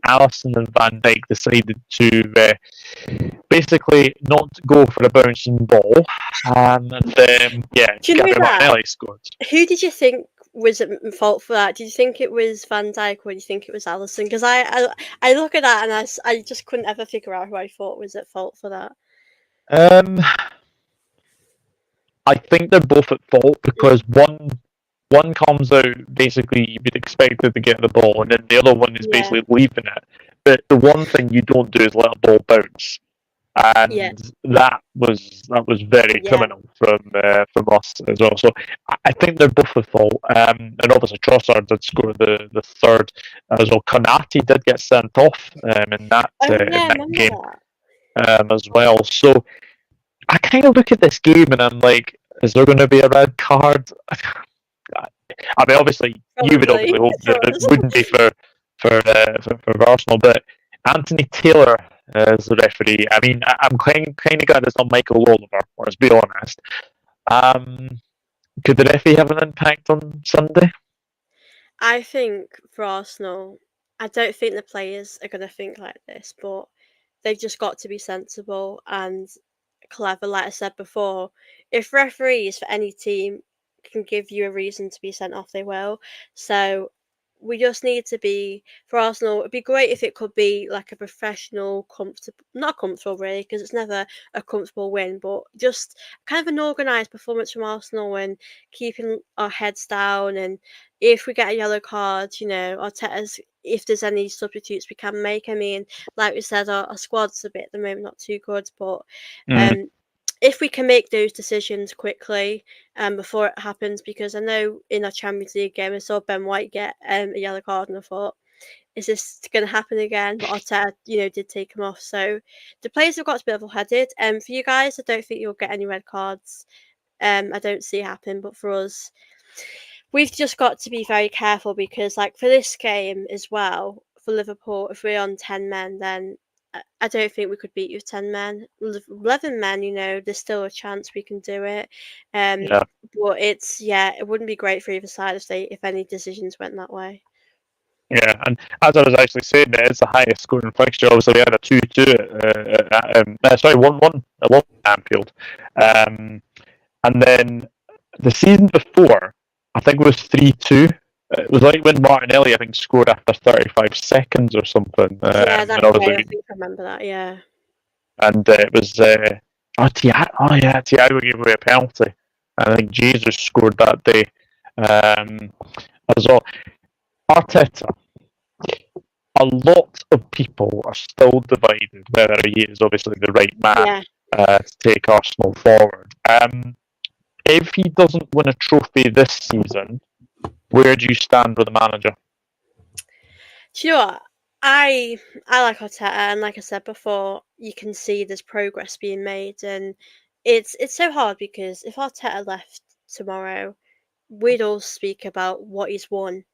Alisson and Van Dijk decided to basically not go for a bouncing ball, and Gary Martinelli scored. Who did you think was at fault for that? Did you think it was Van Dijk, or do you think it was Alisson? Because I look at that and I just couldn't ever figure out who I thought was at fault for that. I think they're both at fault, because one comes out basically you'd expect it to get the ball, and then the other one is basically leaving it. But the one thing you don't do is let a ball bounce, and that was very criminal from us as well. So I think they're both at fault. And obviously Trossard did score the third as well. Konate did get sent off in that game. That. as well. So I kind of look at this game and I'm like, is there going to be a red card? I mean, obviously, you would Probably obviously hope for that it us. wouldn't be for Arsenal, but Anthony Taylor is the referee. I mean, I'm kind of glad it's not Michael Oliver. Let's be honest. Um, could the referee have an impact on Sunday? I think for Arsenal, I don't think the players are going to think like this, but they've just got to be sensible and clever. Like I said before, if referees for any team can give you a reason to be sent off, they will. So we just need to be, for Arsenal, it'd be great if it could be like a professional, comfortable, not comfortable really, because it's never a comfortable win, but just kind of an organised performance from Arsenal and keeping our heads down. And if we get a yellow card, Arteta's, if there's any substitutes we can make. I mean, like we said, our squad's a bit at the moment not too good, but Mm, um, if we can make those decisions quickly before it happens, because I know in our Champions League game I saw Ben White get a yellow card and I thought, is this going to happen again? But Arteta, did take him off. So the players have got to be level-headed. For you guys, I don't think you'll get any red cards. I don't see it happen, but for us, we've just got to be very careful because, like, for this game as well, for Liverpool, if we're on 10 men, then I don't think we could beat you with 10 men. 11 men, there's still a chance we can do it. Um, yeah, but it wouldn't be great for either side if any decisions went that way. yeah. And as I was actually saying, it's the highest scoring fixture. Obviously, we had a 2-2 sorry, 1-1 at Anfield. And then the season before, I think it was 3-2. It was like when Martinelli, I think, scored after 35 seconds or something. Yeah, that's And right. I obviously, think I remember that. Yeah. and it was Thiago gave away a penalty. I think Jesus scored that day as well. Arteta, a lot of people are still divided whether he is obviously the right man to take Arsenal forward. If he doesn't win a trophy this season, where do you stand with the manager? Do you know what? I like Arteta, and like I said before, you can see there's progress being made, and it's so hard because if Arteta left tomorrow, we'd all speak about what he's won,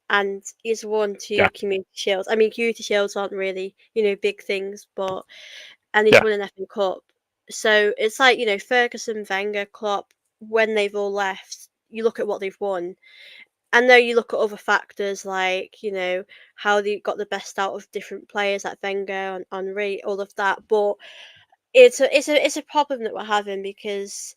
and he's won two Yeah, community shields. I mean, community shields aren't really big things, and he's yeah, won an FA Cup. So it's like Ferguson, Wenger, Klopp, when they've all left, you look at what they've won. I know you look at other factors like, how they got the best out of different players like Wenger and Henry, all of that. But it's a problem that we're having because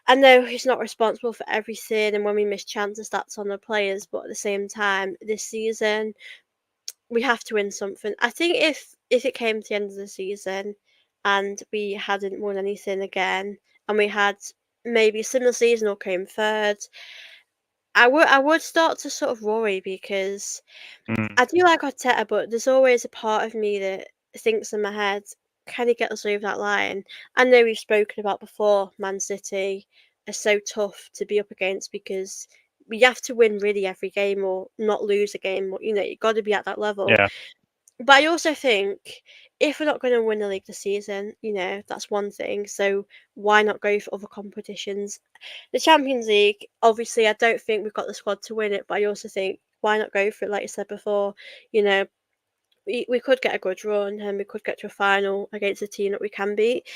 I know he's not responsible for everything, and when we miss chances, that's on the players. But at the same time, this season we have to win something. I think if it came to the end of the season and we hadn't won anything again, and we had maybe a similar season or came third, I would start to sort of worry because mm, I do like Arteta, but there's always a part of me that thinks in my head, can he get us over that line? I know we've spoken about before, Man City are so tough to be up against because we have to win really every game or not lose a game. Or, you've got to be at that level. yeah, But I also think if we're not going to win the league this season, that's one thing. So why not go for other competitions? The Champions League, obviously, I don't think we've got the squad to win it, but I also think why not go for it? Like I said before, you know, we could get a good run and we could get to a final against a team that we can beat.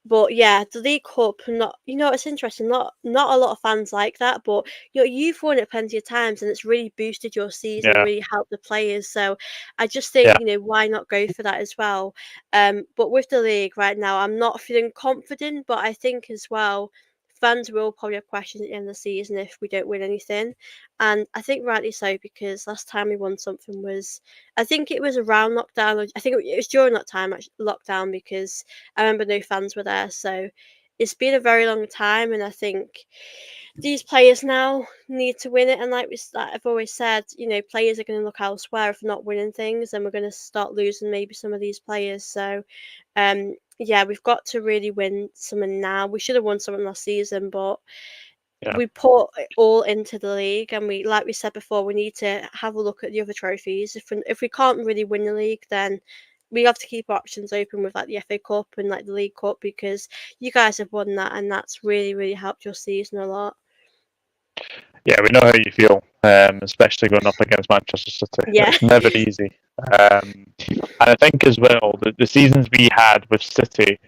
But yeah, the League Cup, not it's interesting. Not a lot of fans like that, but you've won it plenty of times, and it's really boosted your season and yeah, really helped the players. So I just think yeah, why not go for that as well? But with the league right now, I'm not feeling confident, but I think as well. Fans will probably have questions at the end of the season if we don't win anything. And I think rightly so because last time we won something was I think it was around lockdown. I think it was during that time, actually, lockdown, because I remember no fans were there. So it's been a very long time, and I think these players now need to win it. And like I've always said, players are going to look elsewhere if we're not winning things, and we're going to start losing maybe some of these players. So, yeah, we've got to really win something now. We should have won something last season, but yeah, we put it all into the league, and like we said before, we need to have a look at the other trophies. If we can't really win the league, then we have to keep our options open with like the FA Cup and like the League Cup, because you guys have won that, and that's really, really helped your season a lot. Yeah, we know how you feel, especially going up against Manchester City. Yeah. It's never easy. And I think as well, the seasons we had with City,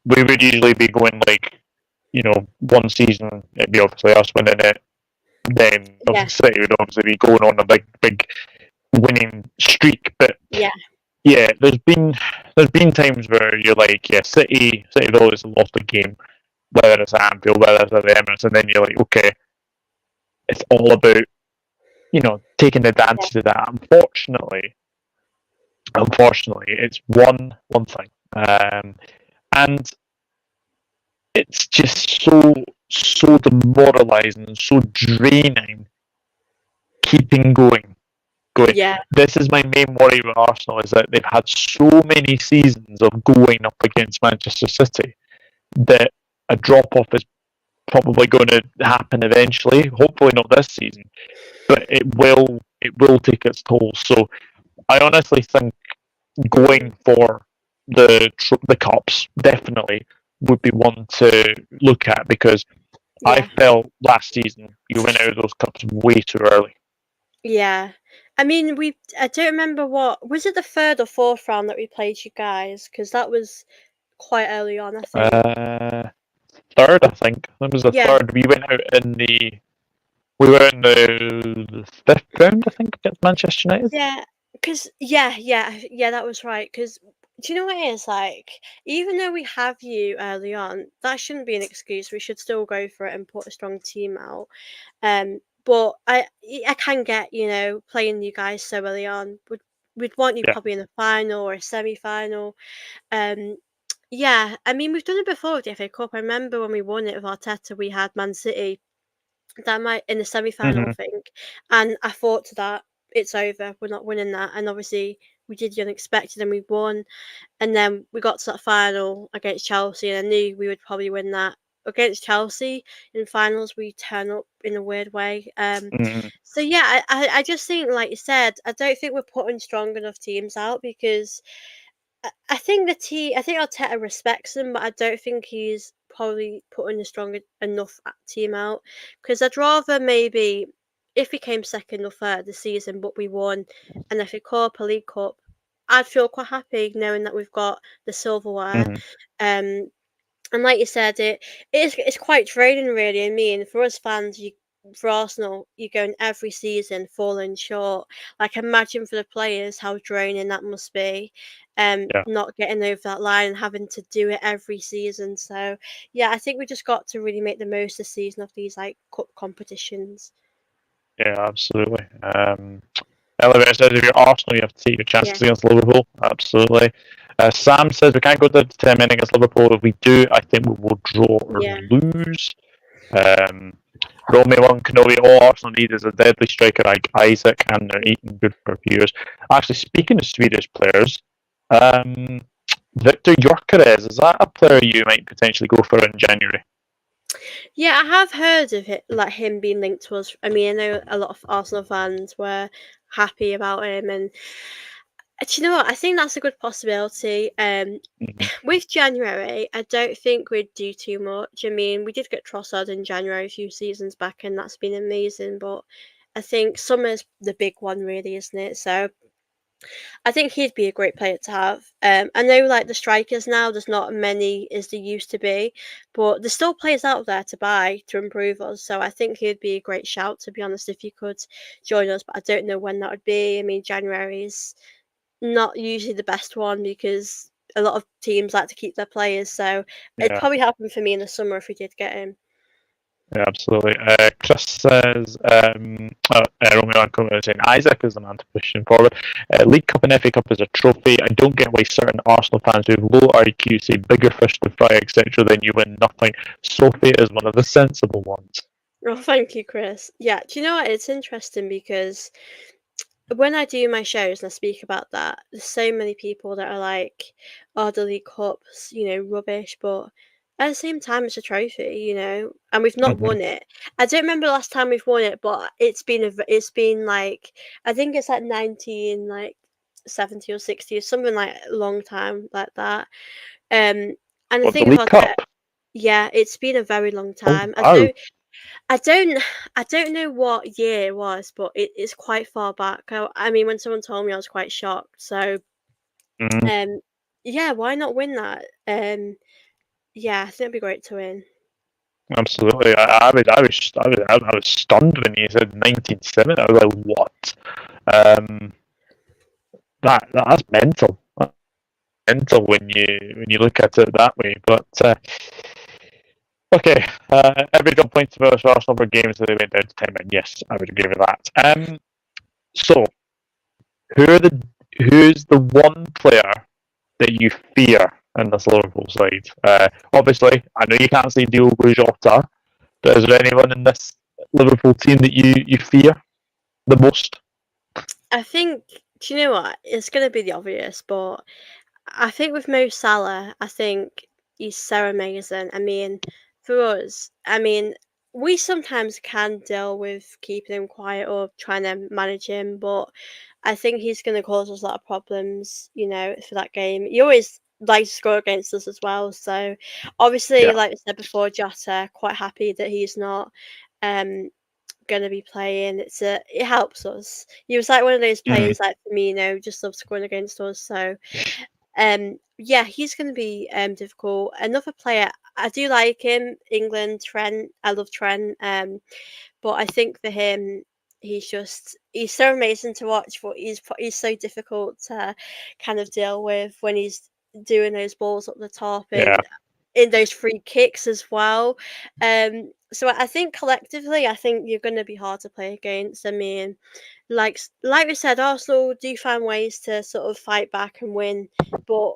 we would usually be going like, one season it'd be obviously us winning it, then Yeah. City would obviously be going on a big winning streak. But Yeah. yeah, there's been times where you're like, yeah, City have always lost the game, whether it's at Anfield, whether it's at the Emirates, and then you're like, okay, it's all about taking advantage of that. Unfortunately, it's one thing, and it's just so demoralising and so draining. Keeping going. Yeah. This is my main worry with Arsenal, is that they've had so many seasons of going up against Manchester City that a drop off is probably going to happen eventually. Hopefully not this season, but it will take its toll. So I honestly think going for the cups definitely would be one to look at, because I felt last season you went out of those cups way too early. Yeah. I mean, I don't remember was it the third or fourth round that we played you guys? Because that was quite early on, I think. Third, I think. That was the Yeah. third. We went out we were in the fifth round, I think, against Manchester United. Yeah, because that was right. Because do you know what it is like? Even though we have you early on, that shouldn't be an excuse. We should still go for it and put a strong team out. But I can get playing you guys so early on. We'd want you probably in a final or a semi-final. Yeah, I mean we've done it before with the FA Cup. I remember when we won it with Arteta, we had Man City that might in the semi-final, I think, and I thought to that, it's over, we're not winning that, and obviously we did the unexpected and we won, and then we got to that final against Chelsea, and I knew we would probably win that. Against Chelsea in finals, we turn up in a weird way. So yeah, I just think, like you said, I don't think we're putting strong enough teams out, because I think I think Arteta respects them, but I don't think he's probably putting a strong enough team out. Because I'd rather maybe if we came second or third this season, but we won an FA Cup, a League Cup, I'd feel quite happy knowing that we've got the silverware. Um, and like you said, it's quite draining, really. I mean, for us fans, for Arsenal, you're going every season falling short. Like, imagine for the players how draining that must be. Not getting over that line and having to do it every season. So yeah, I think we just got to really make the most this season of these like cup competitions. Yeah, absolutely. Elevator says if you're Arsenal, you have to take your chances against Liverpool. Absolutely. Sam says we can't go to 10 men against Liverpool. If we do, I think we will draw or lose. Romeo and Kenobi, all Arsenal need is a deadly striker like Isaac, and they're eating good for a few years. Actually, speaking of Swedish players, Victor Gyökeres, is that a player you might potentially go for in January? Yeah, I have heard of it, like him being linked to us. I mean, I know a lot of Arsenal fans were happy about him, and do you know what? I think that's a good possibility. With January, I don't think we'd do too much. I mean, we did get Trossard in January a few seasons back, and that's been amazing. But I think summer's the big one, really, isn't it? So I think he'd be a great player to have. I know, like the strikers now, there's not many as there used to be, but there's still players out there to buy to improve us. So I think he'd be a great shout, to be honest, if you could join us. But I don't know when that would be. I mean, January is not usually the best one because a lot of teams like to keep their players. So it'd probably happen for me in the summer if we did get him. Yeah, absolutely. Chris says, Romeo and saying Isaac is the man to push him forward. League Cup and FA Cup is a trophy. I don't get why certain Arsenal fans who have low IQ say bigger fish to fry, etc., then you win nothing. Sophie is one of the sensible ones. Oh, thank you, Chris. Yeah, do you know what? It's interesting because when I do my shows and I speak about that, there's so many people that are like, "Oh, the League Cup's, rubbish," but at the same time, it's a trophy, and we've not won it. I don't remember the last time we've won it, but it's been like I think it's like 70 or 60 or something like a long time like that. And I What, the think with League Arteta, Cup? yeah, it's been a very long Oh time. wow. I don't, I don't know what year it was, but it's quite far back. I mean, when someone told me, I was quite shocked. So, Mm, um, yeah, why not win that? Yeah, I think it'd be great to win. absolutely. I was stunned when you said 1970. I was like, what? Um, that's mental. That's mental when you look at it that way. But okay, every got points for Arsenal for games that they went down to 10 men. Yes, I would agree with that. So who are the who's the one player that you fear in this Liverpool side? Obviously, I know you can't say Diogo Jota, but is there anyone in this Liverpool team that you fear the most? I think, do you know what? It's going to be the obvious, but I think with Mo Salah, I think he's so amazing. I mean, for us, I mean, we sometimes can deal with keeping him quiet or trying to manage him, but I think he's going to cause us a lot of problems, for that game. He always likes to score against us as well. So, obviously, Yeah. like I said before, Jota, quite happy that he's not um, going to be playing. It helps us. He was like one of those Mm, players like Firmino, just loves scoring against us. So, yeah, he's going to be difficult. Another player, I do like him, England, Trent. I love Trent. But I think for him, he's so amazing to watch, but he's so difficult to kind of deal with when he's doing those balls up the top yeah. and in those free kicks as well. So I think collectively, I think you're going to be hard to play against. I mean, like we said, Arsenal do find ways to sort of fight back and win, but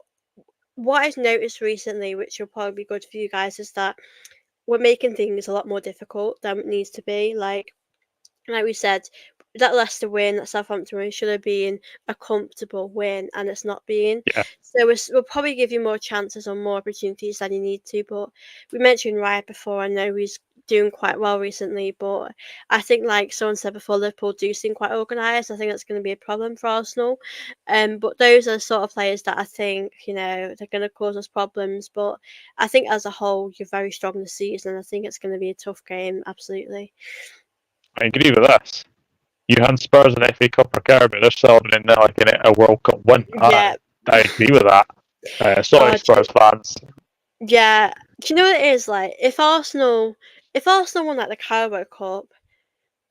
what I've noticed recently, which will probably be good for you guys, is that we're making things a lot more difficult than it needs to be. Like we said, that Leicester win, that Southampton win should have been a comfortable win, and it's not being. Yeah. So we'll probably give you more chances or more opportunities than you need to. But we mentioned Riot before. I know he's doing quite well recently, but I think, like someone said before, Liverpool do seem quite organised. I think that's going to be a problem for Arsenal. But those are sort of players that I think they're going to cause us problems. But I think as a whole, you're very strong this season. I think it's going to be a tough game. Absolutely. I agree with this. You hand Spurs an FA Cup or Carabao, they're celebrating that like a World Cup win. Yeah. I agree with that. Sorry, Oh, Spurs fans. yeah. Do you know what it is like? If Arsenal won like the Carabao Cup,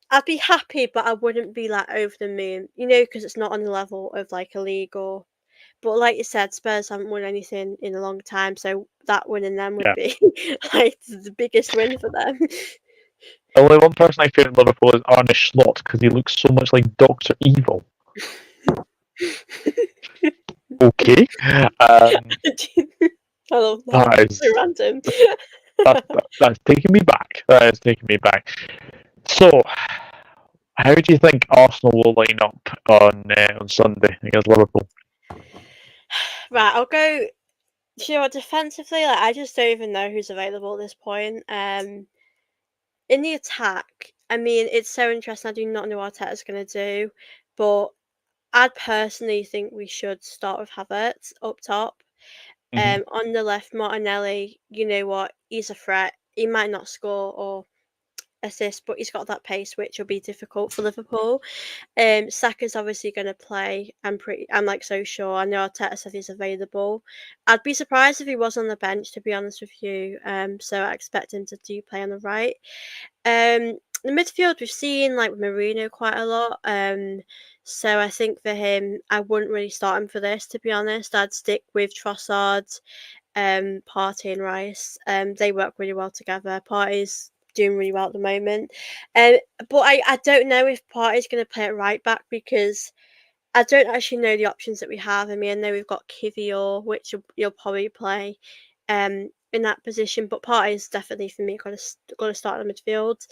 I'd be happy, but I wouldn't be like over the moon. Because it's not on the level of like a league or. But like you said, Spurs haven't won anything in a long time, so that winning them would Yeah. be like the biggest win for them. Only one person I fear in Liverpool is Arne because he looks so much like Doctor Evil. Okay. I love that. That So is random. that's taking me back. That is taking me back. So, how do you think Arsenal will line up on Sunday against Liverpool? Right, I'll go. Do you know what? Defensively, like I just don't even know who's available at this point. In the attack, I mean, it's so interesting. I do not know what Arteta's going to do, but I'd personally think we should start with Havertz up top. Mm-hmm. On the left, Martinelli. You know what? He's a threat. He might not score or assist, but he's got that pace, which will be difficult for Liverpool. Saka's obviously going to play. I'm like so sure. I know Arteta said he's available. I'd be surprised if he was on the bench, to be honest with you. So I expect him to do play on the right. The midfield we've seen like Marino quite a lot. So I think for him, I wouldn't really start him for this. To be honest, I'd stick with Trossard, Partey and Rice. They work really well together. Partey's doing really well at the moment. Um, but I don't know if Partey's going to play it right back because I don't actually know the options that we have. I mean, I know we've got Kivior, which you'll probably play in that position, but Partey's definitely for me got to start in the midfield.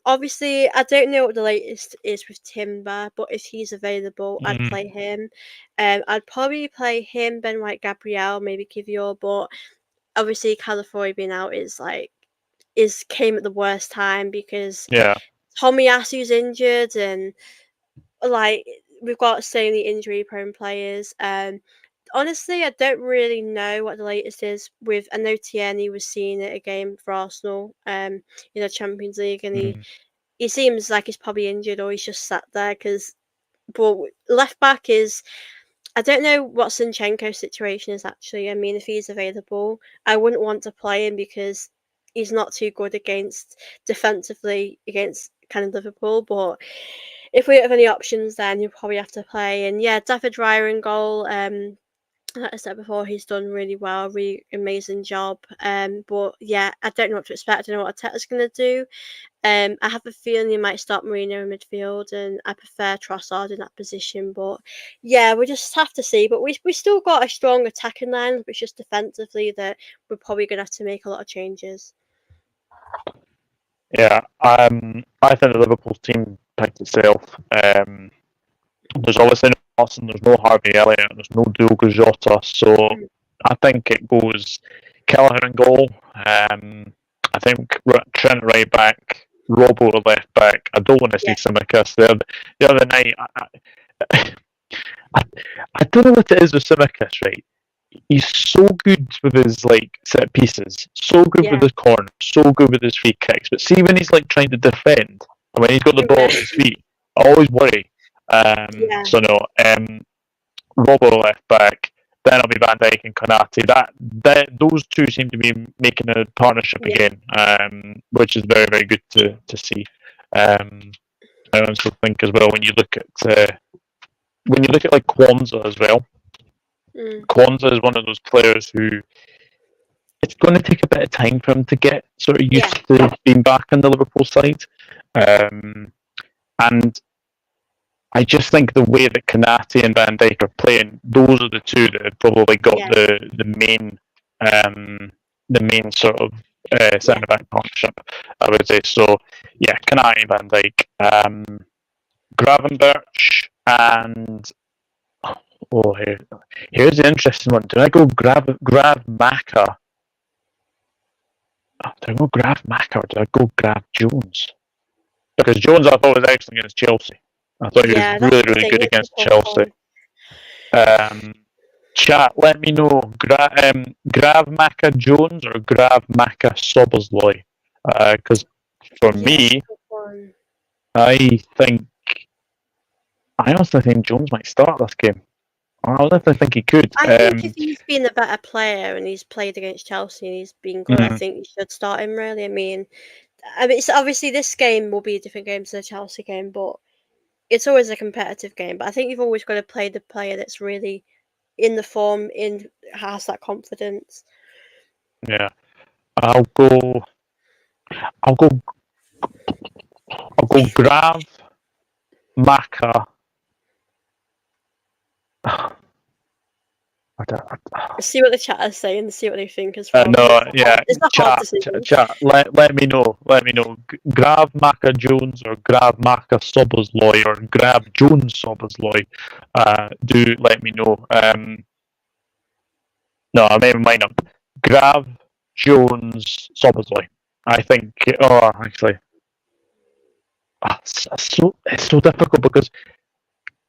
Obviously, I don't know what the latest is with Timber, but if he's available, I'd Mm, play him. I'd probably play him, Ben White, Gabriel, maybe Kivior, but obviously Califoy being out came at the worst time because yeah. Tommy Asu's injured and like we've got so many injury-prone players. Honestly, I don't really know what the latest is with. I know Tierney was seeing it a game for Arsenal, in the Champions League, and Mm. he seems like he's probably injured or he's just sat there. But left back is, I don't know what Zinchenko's situation is actually. I mean, if he's available, I wouldn't want to play him because he's not too good against defensively against kind of Liverpool. But if we don't have any options, then you'll probably have to play. And yeah, David Raya in goal. Like I said before, he's done really well, really amazing job. But yeah, I don't know what to expect. I don't know what Arteta's going to do. I have a feeling he might start Mourinho in midfield, and I prefer Trossard in that position. But yeah, we just have to see. But we still got a strong attacking line, but it's just defensively that we're probably going to have to make a lot of changes. Yeah, I think the Liverpool team picked itself. There's obviously no Arsenal, there's no Harvey Elliott, there's no Diogo Jota, so I think it goes Kelleher in goal. I think Trent right back, Robbo left back. I don't want to see Tsimikas there. The other night, I don't know what it is with Tsimikas, right? He's so good with his set pieces, so good with his corners, so good with his free kicks. But see when he's trying to defend, and when he's got the ball at his feet, I always worry. So no, Robbo left back. Then it'll be Van Dijk and Konate. That those two seem to be making a partnership again, which is very very good to see. I also think as well when you look at Kwanzaa as well. Kwanzaa is one of those players who it's going to take a bit of time for him to get sort of used to being back on the Liverpool side. And I just think the way that Konate and Van Dijk are playing, those are the two that have probably got the main sort of centre back partnership, I would say. So yeah, Konate and Van Dijk, Gravenberch and here's the interesting one. Do I go Grav Maka? Do I go Grav Maka or do I go Grav Jones? Because Jones I thought was excellent against Chelsea. I thought he was really, really good against Chelsea. Chat, let me know. Grav Maka Jones or Grav Maka Soboslai? Because for me, I honestly think Jones might start this game. I honestly think he could. I think if he's been a better player and he's played against Chelsea and he's been good, I think you should start him, really. I mean, it's obviously this game will be a different game to the Chelsea game, but it's always a competitive game. But I think you've always got to play the player that's really in the form, has that confidence. Yeah, I'll go Grav Maka. See what the chat is saying. See what they think as well. It's not hard decision. Chat. Let me know. Grav Maka Jones or Grav Maka Soboslai or Grav Jones Soboslai. Do let me know. No, I mine up. Grav Jones Soboslai. I think. Oh, actually, it's so difficult because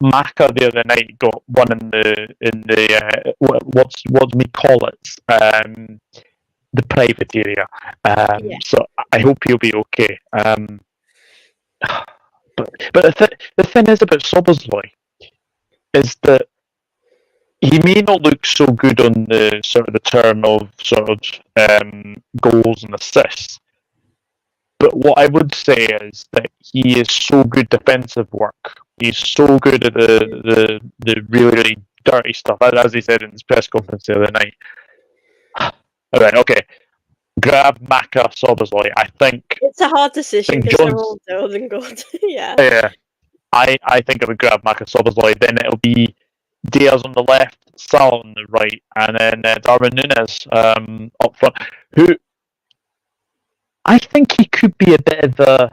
Maka the other night got one in the what's we call it, the private area. So I hope he'll be okay. But the thing is about Soboslai is that he may not look so good on the sort of the turn of goals and assists. But what I would say is that he is so good defensive work. He's so good at the really, really dirty stuff, as he said in his press conference the other night. All right, okay. Grab Maka Soboslai. I think it's a hard decision because they're all doing good. Yeah. I think I would grab Maka Soboslai. Then it'll be Diaz on the left, Salah on the right, and then Darwin Núñez up front. Who I think he could be a bit of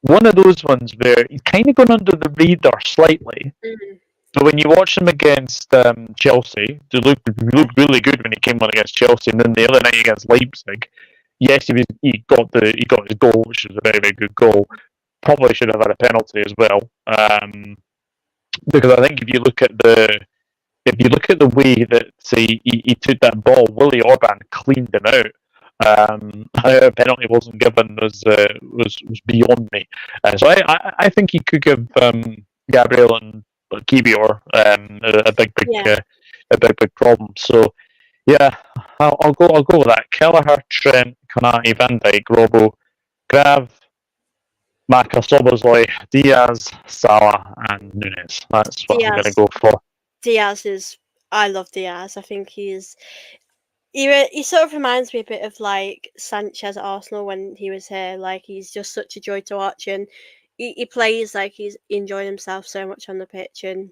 one of those ones where he's kind of gone under the radar slightly. But when you watch him against Chelsea, he looked really good when he came on against Chelsea, and then the other night against Leipzig, yes, he got his goal, which was a very, very good goal. Probably should have had a penalty as well. because I think if you look at the way that he took that ball, Willie Orban cleaned him out. How a penalty wasn't given was beyond me. So I think he could give Gabriel and Kibior Yeah. a big problem. So yeah, I'll go with that. Kelleher, Trent, Konate, Van Dijk, Robbo, Grav, Maka, Soboslai, Diaz, Salah, and Nunes. That's what I'm going to Diaz. go for. Diaz is. I love Diaz. I think he sort of reminds me a bit of like Sanchez at Arsenal when he was here. Like he's just such a joy to watch, and he plays like he's enjoying himself so much on the pitch. And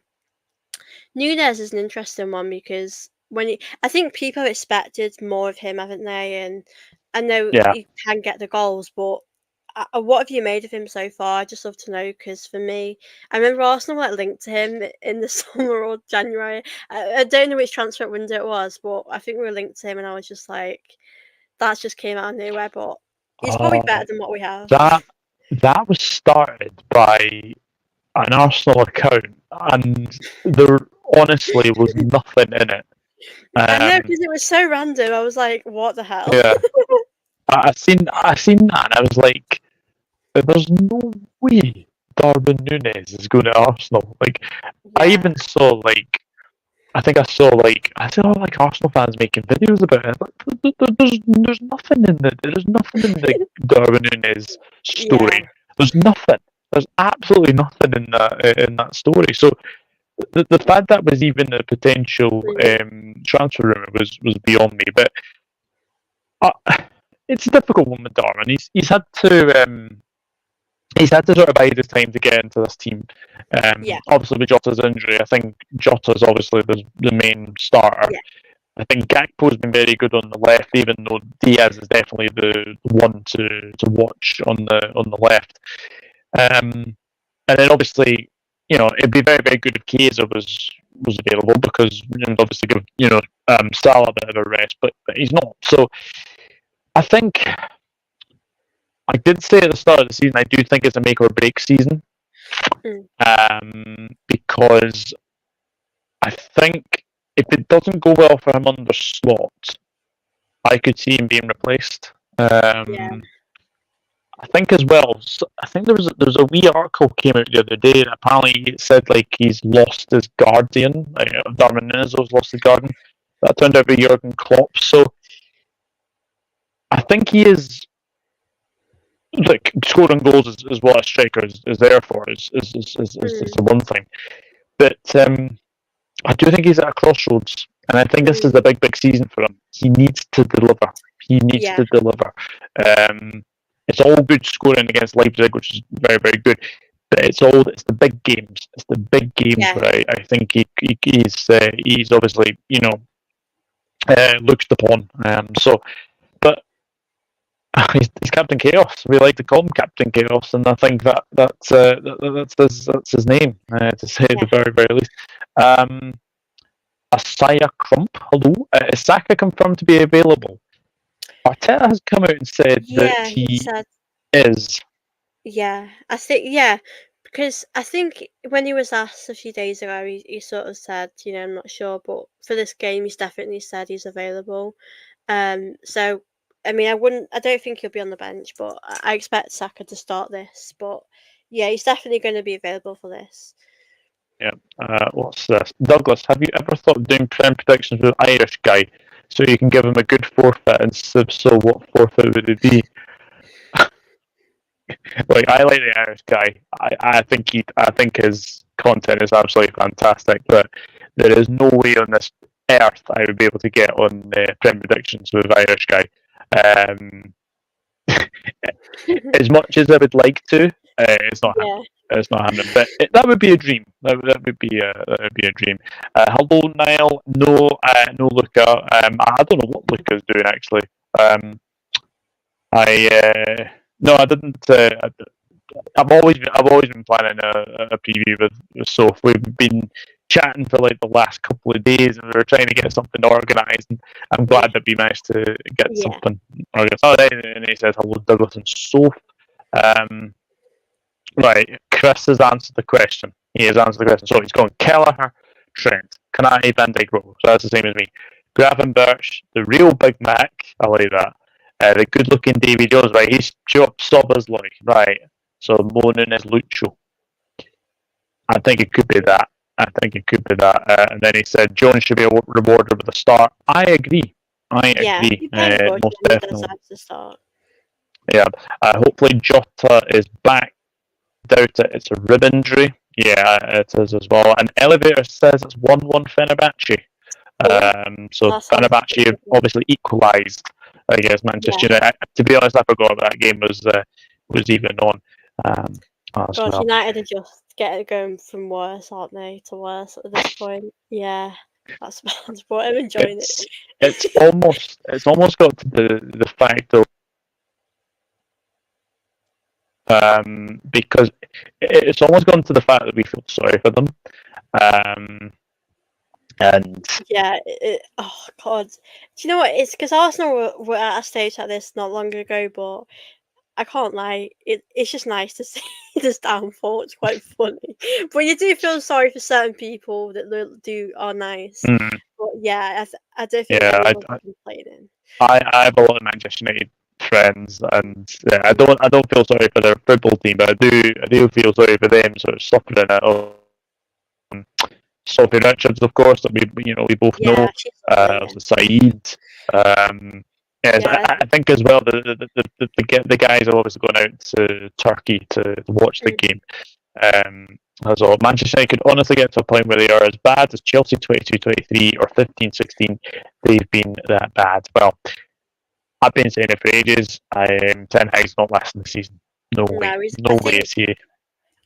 Nunes is an interesting one because I think people expected more of him, haven't they? And I know Yeah. he can get the goals, but what have you made of him so far? I'd just love to know because for me, I remember Arsenal were linked to him in the summer or January. I don't know which transfer window it was, but I think we were linked to him, and I was just like, that just came out of nowhere. But he's probably better than what we have. That was started by an Arsenal account, and there honestly was nothing in it. I know because it was so random. I was like, what the hell? Yeah, I seen that, and I was like, "There's no way Darwin Núñez is going to Arsenal." Like, I Yeah. even saw I think I saw like Arsenal fans making videos about it. There's nothing in the Darwin Núñez story. Yeah. There's nothing. There's absolutely nothing in that story. So the fact that was even a potential transfer rumor was beyond me. But it's a difficult one with Darwin. He's had to. He's had to sort of bide his time to get into this team. Yeah. Obviously, with Jota's injury, I think Jota's obviously the main starter. Yeah. I think Gakpo's been very good on the left, even though Diaz is definitely the one to watch on the left. And then obviously, it'd be very, very good if Chiesa was available because obviously give Salah a bit of a rest, but he's not. So I think. I did say at the start of the season, I do think it's a make or break season. Because I think if it doesn't go well for him under Slot, I could see him being replaced. Yeah. I think as well. I think there was a wee article came out the other day that apparently it said like he's lost his guardian. Darwin Núñez has lost his guardian. That turned out to be Jurgen Klopp. So I think he is. Like scoring goals is what a striker is there for. Is the one thing, but I do think he's at a crossroads, and I think this is a big season for him. He needs to deliver. To deliver. It's all good scoring against Leipzig, which is very, very good, but it's the big games. It's the big games where I think he's obviously looked upon. But. He's Captain Chaos. We like to call him Captain Chaos, and I think that's his name, to say at the very, very least. Asaya Crump, hello. Is Saka confirmed to be available? Arteta has come out and said that he is. Yeah, I think because I think when he was asked a few days ago, he sort of said, I'm not sure, but for this game, he's definitely said he's available. So. I mean, I don't think he'll be on the bench, but I expect Saka to start this. But yeah, he's definitely going to be available for this. Yeah. What's this? Douglas, have you ever thought of doing Prem predictions with an Irish guy so you can give him a good forfeit? And so what forfeit would it be? Like, I like the Irish guy. I think his content is absolutely fantastic, but there is no way on this earth I would be able to get on Prem predictions with an Irish guy. As much as I would like to, it's not happening. It's not happening. But that would be a dream. That would be a dream. Hello, Niall. No, Luca. I don't know what Luca's doing actually. I didn't. I've always been planning a preview with Soph. We've been chatting for like the last couple of days, and we were trying to get something organised. And I'm glad that we managed to get something organised. Oh, and he says hello, Douglas and Soph. Right, Chris has answered the question. He has answered the question. So he's going Kelleher, Trent, Kanate, Van Dijk, Rowe. So that's the same as me. Gravenberch, the real Big Mac. I like that. The good-looking Davy Jones, right? He's Soba's like, right. So Monin is Lucho. I think it could be that. And then he said Jones should be rewarded with a start. I agree. He plays good, most and he definitely. deserves to start. Yeah. Hopefully Jota is back. Doubt it. It's a rib injury. Yeah, it is as well. And Elevator says it's 1-1 Fenerbahce. So Fenerbahce have obviously equalised against Manchester United. To be honest, I forgot that game was even on. God, United are just getting going from worse, aren't they, to worse at this point? Yeah, that's what I'm enjoying it. It's almost got to the fact of because it's almost gone to the fact that we feel sorry for them. And oh God, do you know what? It's because Arsenal were at a stage like this not long ago, but I can't lie, it's just nice to see this downfall. It's quite funny, but you do feel sorry for certain people that are nice. But yeah, I don't think anyone's complaining. I have a lot of Manchester United friends, and I don't feel sorry for their football team, but I do feel sorry for them sort of suffering it. Sophie Richards, of course, that we both know. Saeed. I think as well the guys are obviously going out to Turkey to watch the game. So Manchester United could honestly get to a point where they are as bad as Chelsea 22-23 or 15-16. They've been that bad. Well, I've been saying it for ages. Ten Hag's not lasting the season. No way is he.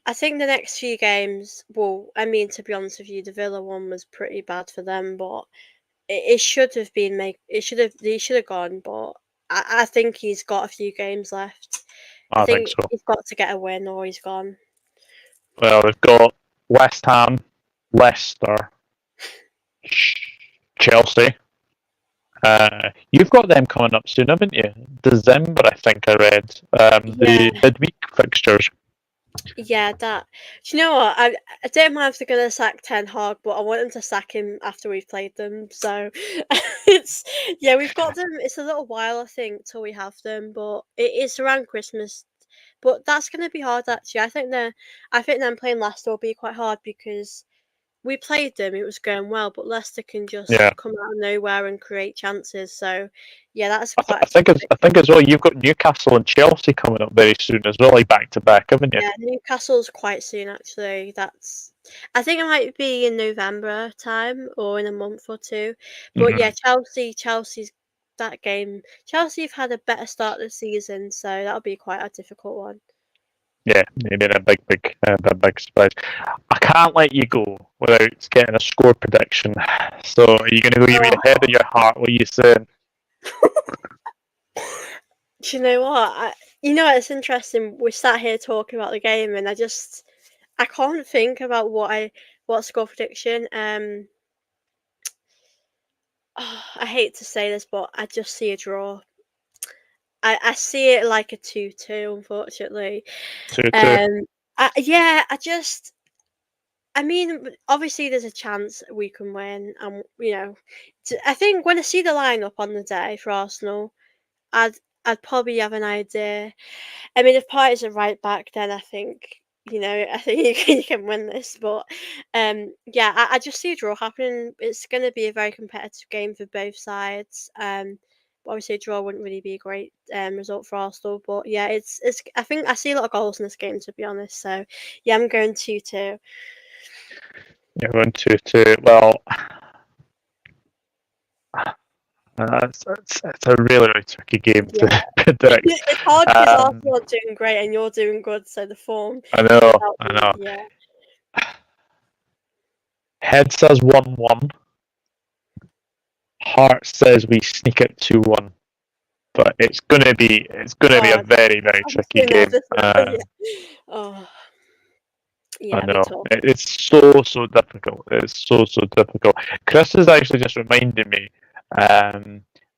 I think the next few games, well, I mean, to be honest with you, the Villa one was pretty bad for them, but it should have been they should have gone, but I think he's got a few games left. I think so. He's got to get a win or he's gone. Well, we've got West Ham, Leicester, Chelsea. You've got them coming up soon, haven't you? December, I think I read. The midweek fixtures. Yeah, that. Do you know what? I don't mind if they're going to sack Ten Hag, but I want them to sack him after we've played them. So we've got them. It's a little while, I think, till we have them, but it's around Christmas. But that's going to be hard, actually. I think them playing Leicester will be quite hard because we played them, it was going well, but Leicester can just come out of nowhere and create chances. So, yeah, that's quite. I think as well. You've got Newcastle and Chelsea coming up very soon as well, like back to back, haven't you? Yeah, Newcastle's quite soon actually. I think it might be in November time or in a month or two. But yeah, Chelsea's that game. Chelsea have had a better start this season, so that'll be quite a difficult one. Yeah, maybe a big surprise. I can't let you go without getting a score prediction. So, are you going to go give me the head and your heart? What are you saying? Do you know what? It's interesting. We sat here talking about the game, and I can't think about what score prediction. I hate to say this, but I just see a draw. I see it like a 2-2, unfortunately. 2-2. I mean, obviously there's a chance we can win, and I think when I see the lineup on the day for Arsenal, I'd probably have an idea. I mean, if Partey's a right back, then I think you can win this. But I just see a draw happening. It's going to be a very competitive game for both sides. Obviously, a draw wouldn't really be a great result for Arsenal. But yeah, it's. I think I see a lot of goals in this game, to be honest. So yeah, I'm going 2-2. You're going 2-2. Well, it's a really, really tricky game to predict. It's hard because Arsenal are doing great and you're doing good, so the form. I know. Yeah. Head says 1-1. Heart says we sneak it 2-1. But it's gonna be a very, very tricky game. I know. It's so difficult. It's so difficult. Chris has actually just reminded me.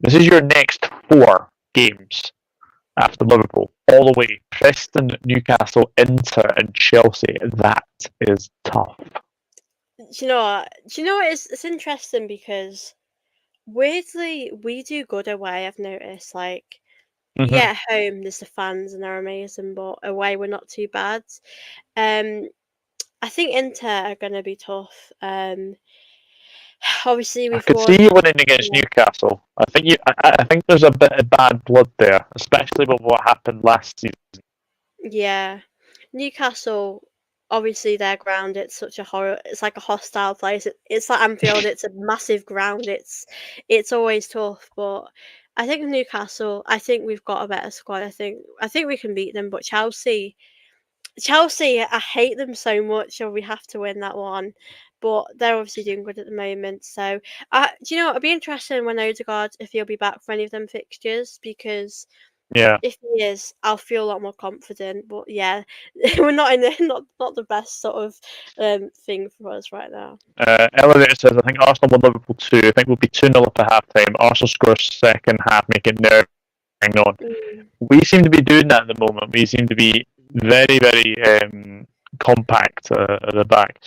This is your next 4 games after Liverpool. all the way. Preston, Newcastle, Inter, and Chelsea. That is tough. Do you know what? It's interesting because weirdly we do good away. I've noticed, like, Mm-hmm. yeah, at home there's the fans and they're amazing, but away we're not too bad. Um, I think Inter are going to be tough. Obviously I we've could see won. you winning against Yeah, Newcastle. I think I think there's a bit of bad blood there, especially with what happened last season. yeah. Newcastle, obviously their ground. It's such a horror. It's like a hostile place. It's like Anfield. It's a massive ground. It's always tough. But I think Newcastle. I think we've got a better squad. I think we can beat them. But Chelsea, I hate them so much, or we have to win that one. But they're obviously doing good at the moment. So, do you know what? It'll be interesting when Odegaard, if he'll be back for any of them fixtures, because Yeah. if he is, I'll feel a lot more confident. But yeah, we're not in the not the best sort of thing for us right now. Elevator says, I think Arsenal won Liverpool 2. I think we'll be 2-0 up at half time. Arsenal scores second half, make it nerve. Hang on. Mm, We seem to be doing that at the moment. We seem to be very, very compact at the back.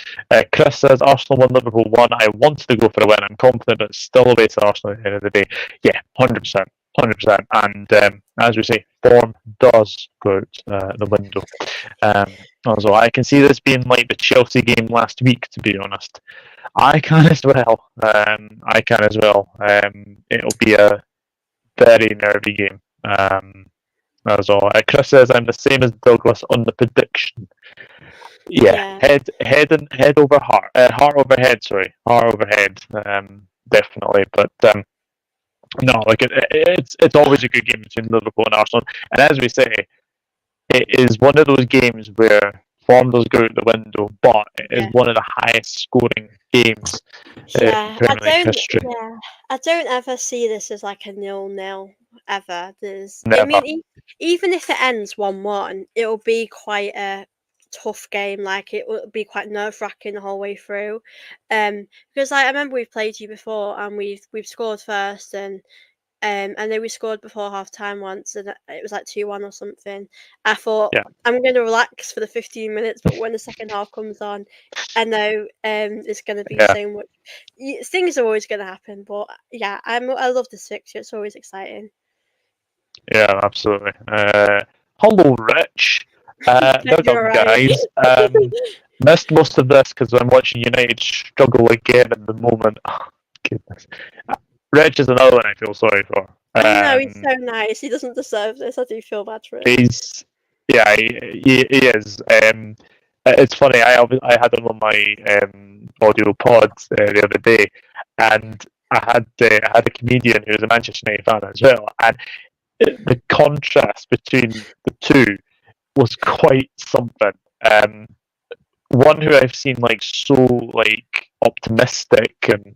Chris says, Arsenal won Liverpool 1. I wanted to go for a win. I'm confident, but it's still away to Arsenal at the end of the day. Yeah, 100%. 100%. And as we say, form does go out the window. Also, I can see this being like the Chelsea game last week, to be honest. I can as well. I can as well. It'll be a very nervy game. That's all. Chris says I'm the same as Douglas on the prediction. Yeah, yeah, head over heart, heart over head. Sorry, heart over head. Definitely, but no, like it's always a good game between Liverpool and Arsenal. And as we say, it is one of those games where form does go out the window, but it is yeah, one of the highest scoring games in yeah. Premier League history. I don't ever see this as like a 0-0 ever. I Never. mean, even if it ends 1-1, it'll be quite a tough game. Like, it will be quite nerve wracking the whole way through. Because like, I remember we've played you before and we've scored first, and then we scored before half time once, and it was like 2-1 or something. I thought, Yeah, I'm going to relax for the 15 minutes, but when the second half comes on, I know it's going to be yeah, so much. Things are always going to happen, but yeah, I love this fixture. It's always exciting. yeah, absolutely. Hello, Rich. Big You're up, right. guys. Missed most of this because I'm watching United struggle again at the moment. Oh, goodness. Rich is another one I feel sorry for. I know, he's so nice. He doesn't deserve this. I do feel bad for him. He's yeah, he is. It's funny. I had him on my audio pod the other day, and I had a comedian who was a Manchester United fan as well, and the contrast between the two was quite something. One who I've seen like so like optimistic and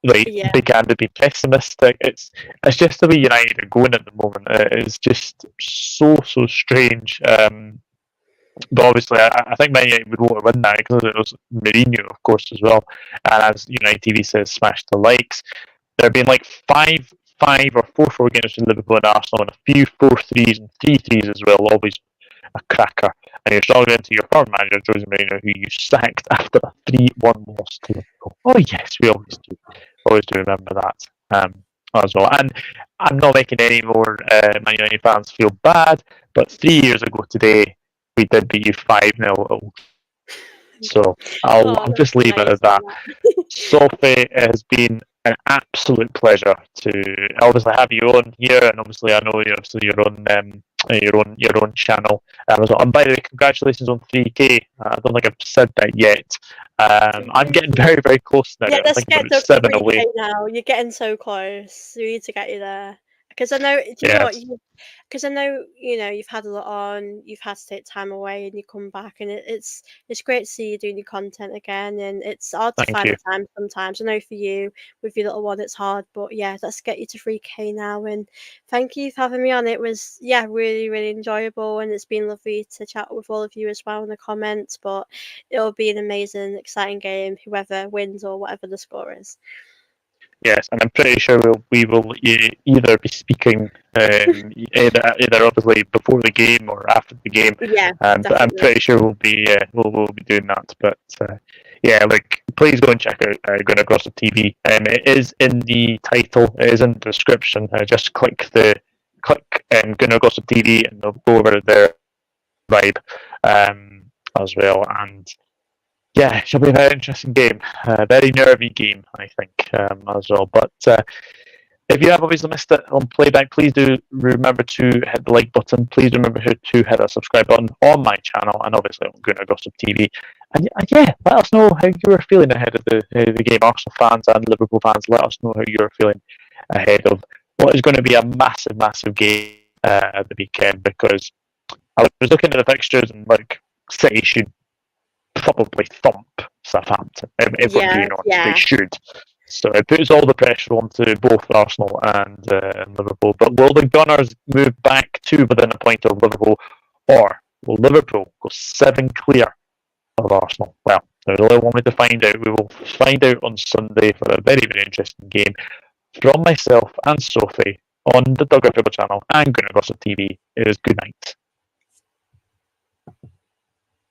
like Yeah, began to be pessimistic. It's just the way United are going at the moment. It's just so strange. But obviously, I think Man United would want to win that because it was Mourinho, of course, as well. And as United TV says, smash the likes. There have been like five or 4-4 games between Liverpool and Arsenal, and a few 4-3s and 3-3s as well. Always a cracker. And you're struggling into your former manager, Jose Mourinho, who you sacked after a 3-1 loss to Liverpool. Oh yes, we always do. Always do remember that as well. And I'm not making any more Man United fans feel bad, but 3 years ago today, we did beat you 5-0. So oh, I'll that's just leave it nice. at that. Sophie, it has been an absolute pleasure to obviously have you on here, and obviously I know you obviously your own channel. And by the way, congratulations on 3K. I don't think I've said that yet. I'm getting very very close now. Yeah, I let's think I'm get about up to 7 away. 3K now. You're getting so close. We need to get you there. Because I know, do you know what? Yes, Because I know, you've had a lot on, you've had to take time away, and you come back, and it's great to see you doing your content again. And it's hard to thank find you. the time sometimes. I know for you, with your little one, it's hard. But yeah, let's get you to 3K now. And thank you for having me on. It was, yeah, really, really enjoyable. And it's been lovely to chat with all of you as well in the comments. But it'll be an amazing, exciting game, whoever wins or whatever the score is. Yes, and I'm pretty sure we will either be speaking either obviously before the game or after the game. Yeah, But I'm definitely. pretty sure we'll be doing that. But yeah, like please go and check out Going Across the TV. It is in the title. It is in the description. Just click Going Across the TV, and they'll go over their vibe as well. And yeah, it should be a very interesting game. Very nervy game, I think, as well. But if you have obviously missed it on playback, please do remember to hit the like button. Please remember to hit that subscribe button on my channel and obviously on Gunnar Gossip TV. And yeah, let us know how you were feeling ahead of the game. Arsenal fans and Liverpool fans, let us know how you are feeling ahead of what is going to be a massive, massive game at the weekend. Because I was looking at the fixtures and like City should probably thump Southampton. If we're being honest, they should. So it puts all the pressure onto both Arsenal and Liverpool. But will the Gunners move back to within a point of Liverpool, or will Liverpool go 7 clear of Arsenal? Well, I really wanted to find out. We will find out on Sunday for a very, very interesting game. From myself and Sophie on the Dugger Football channel and Gunnar Gossip TV, it is good night.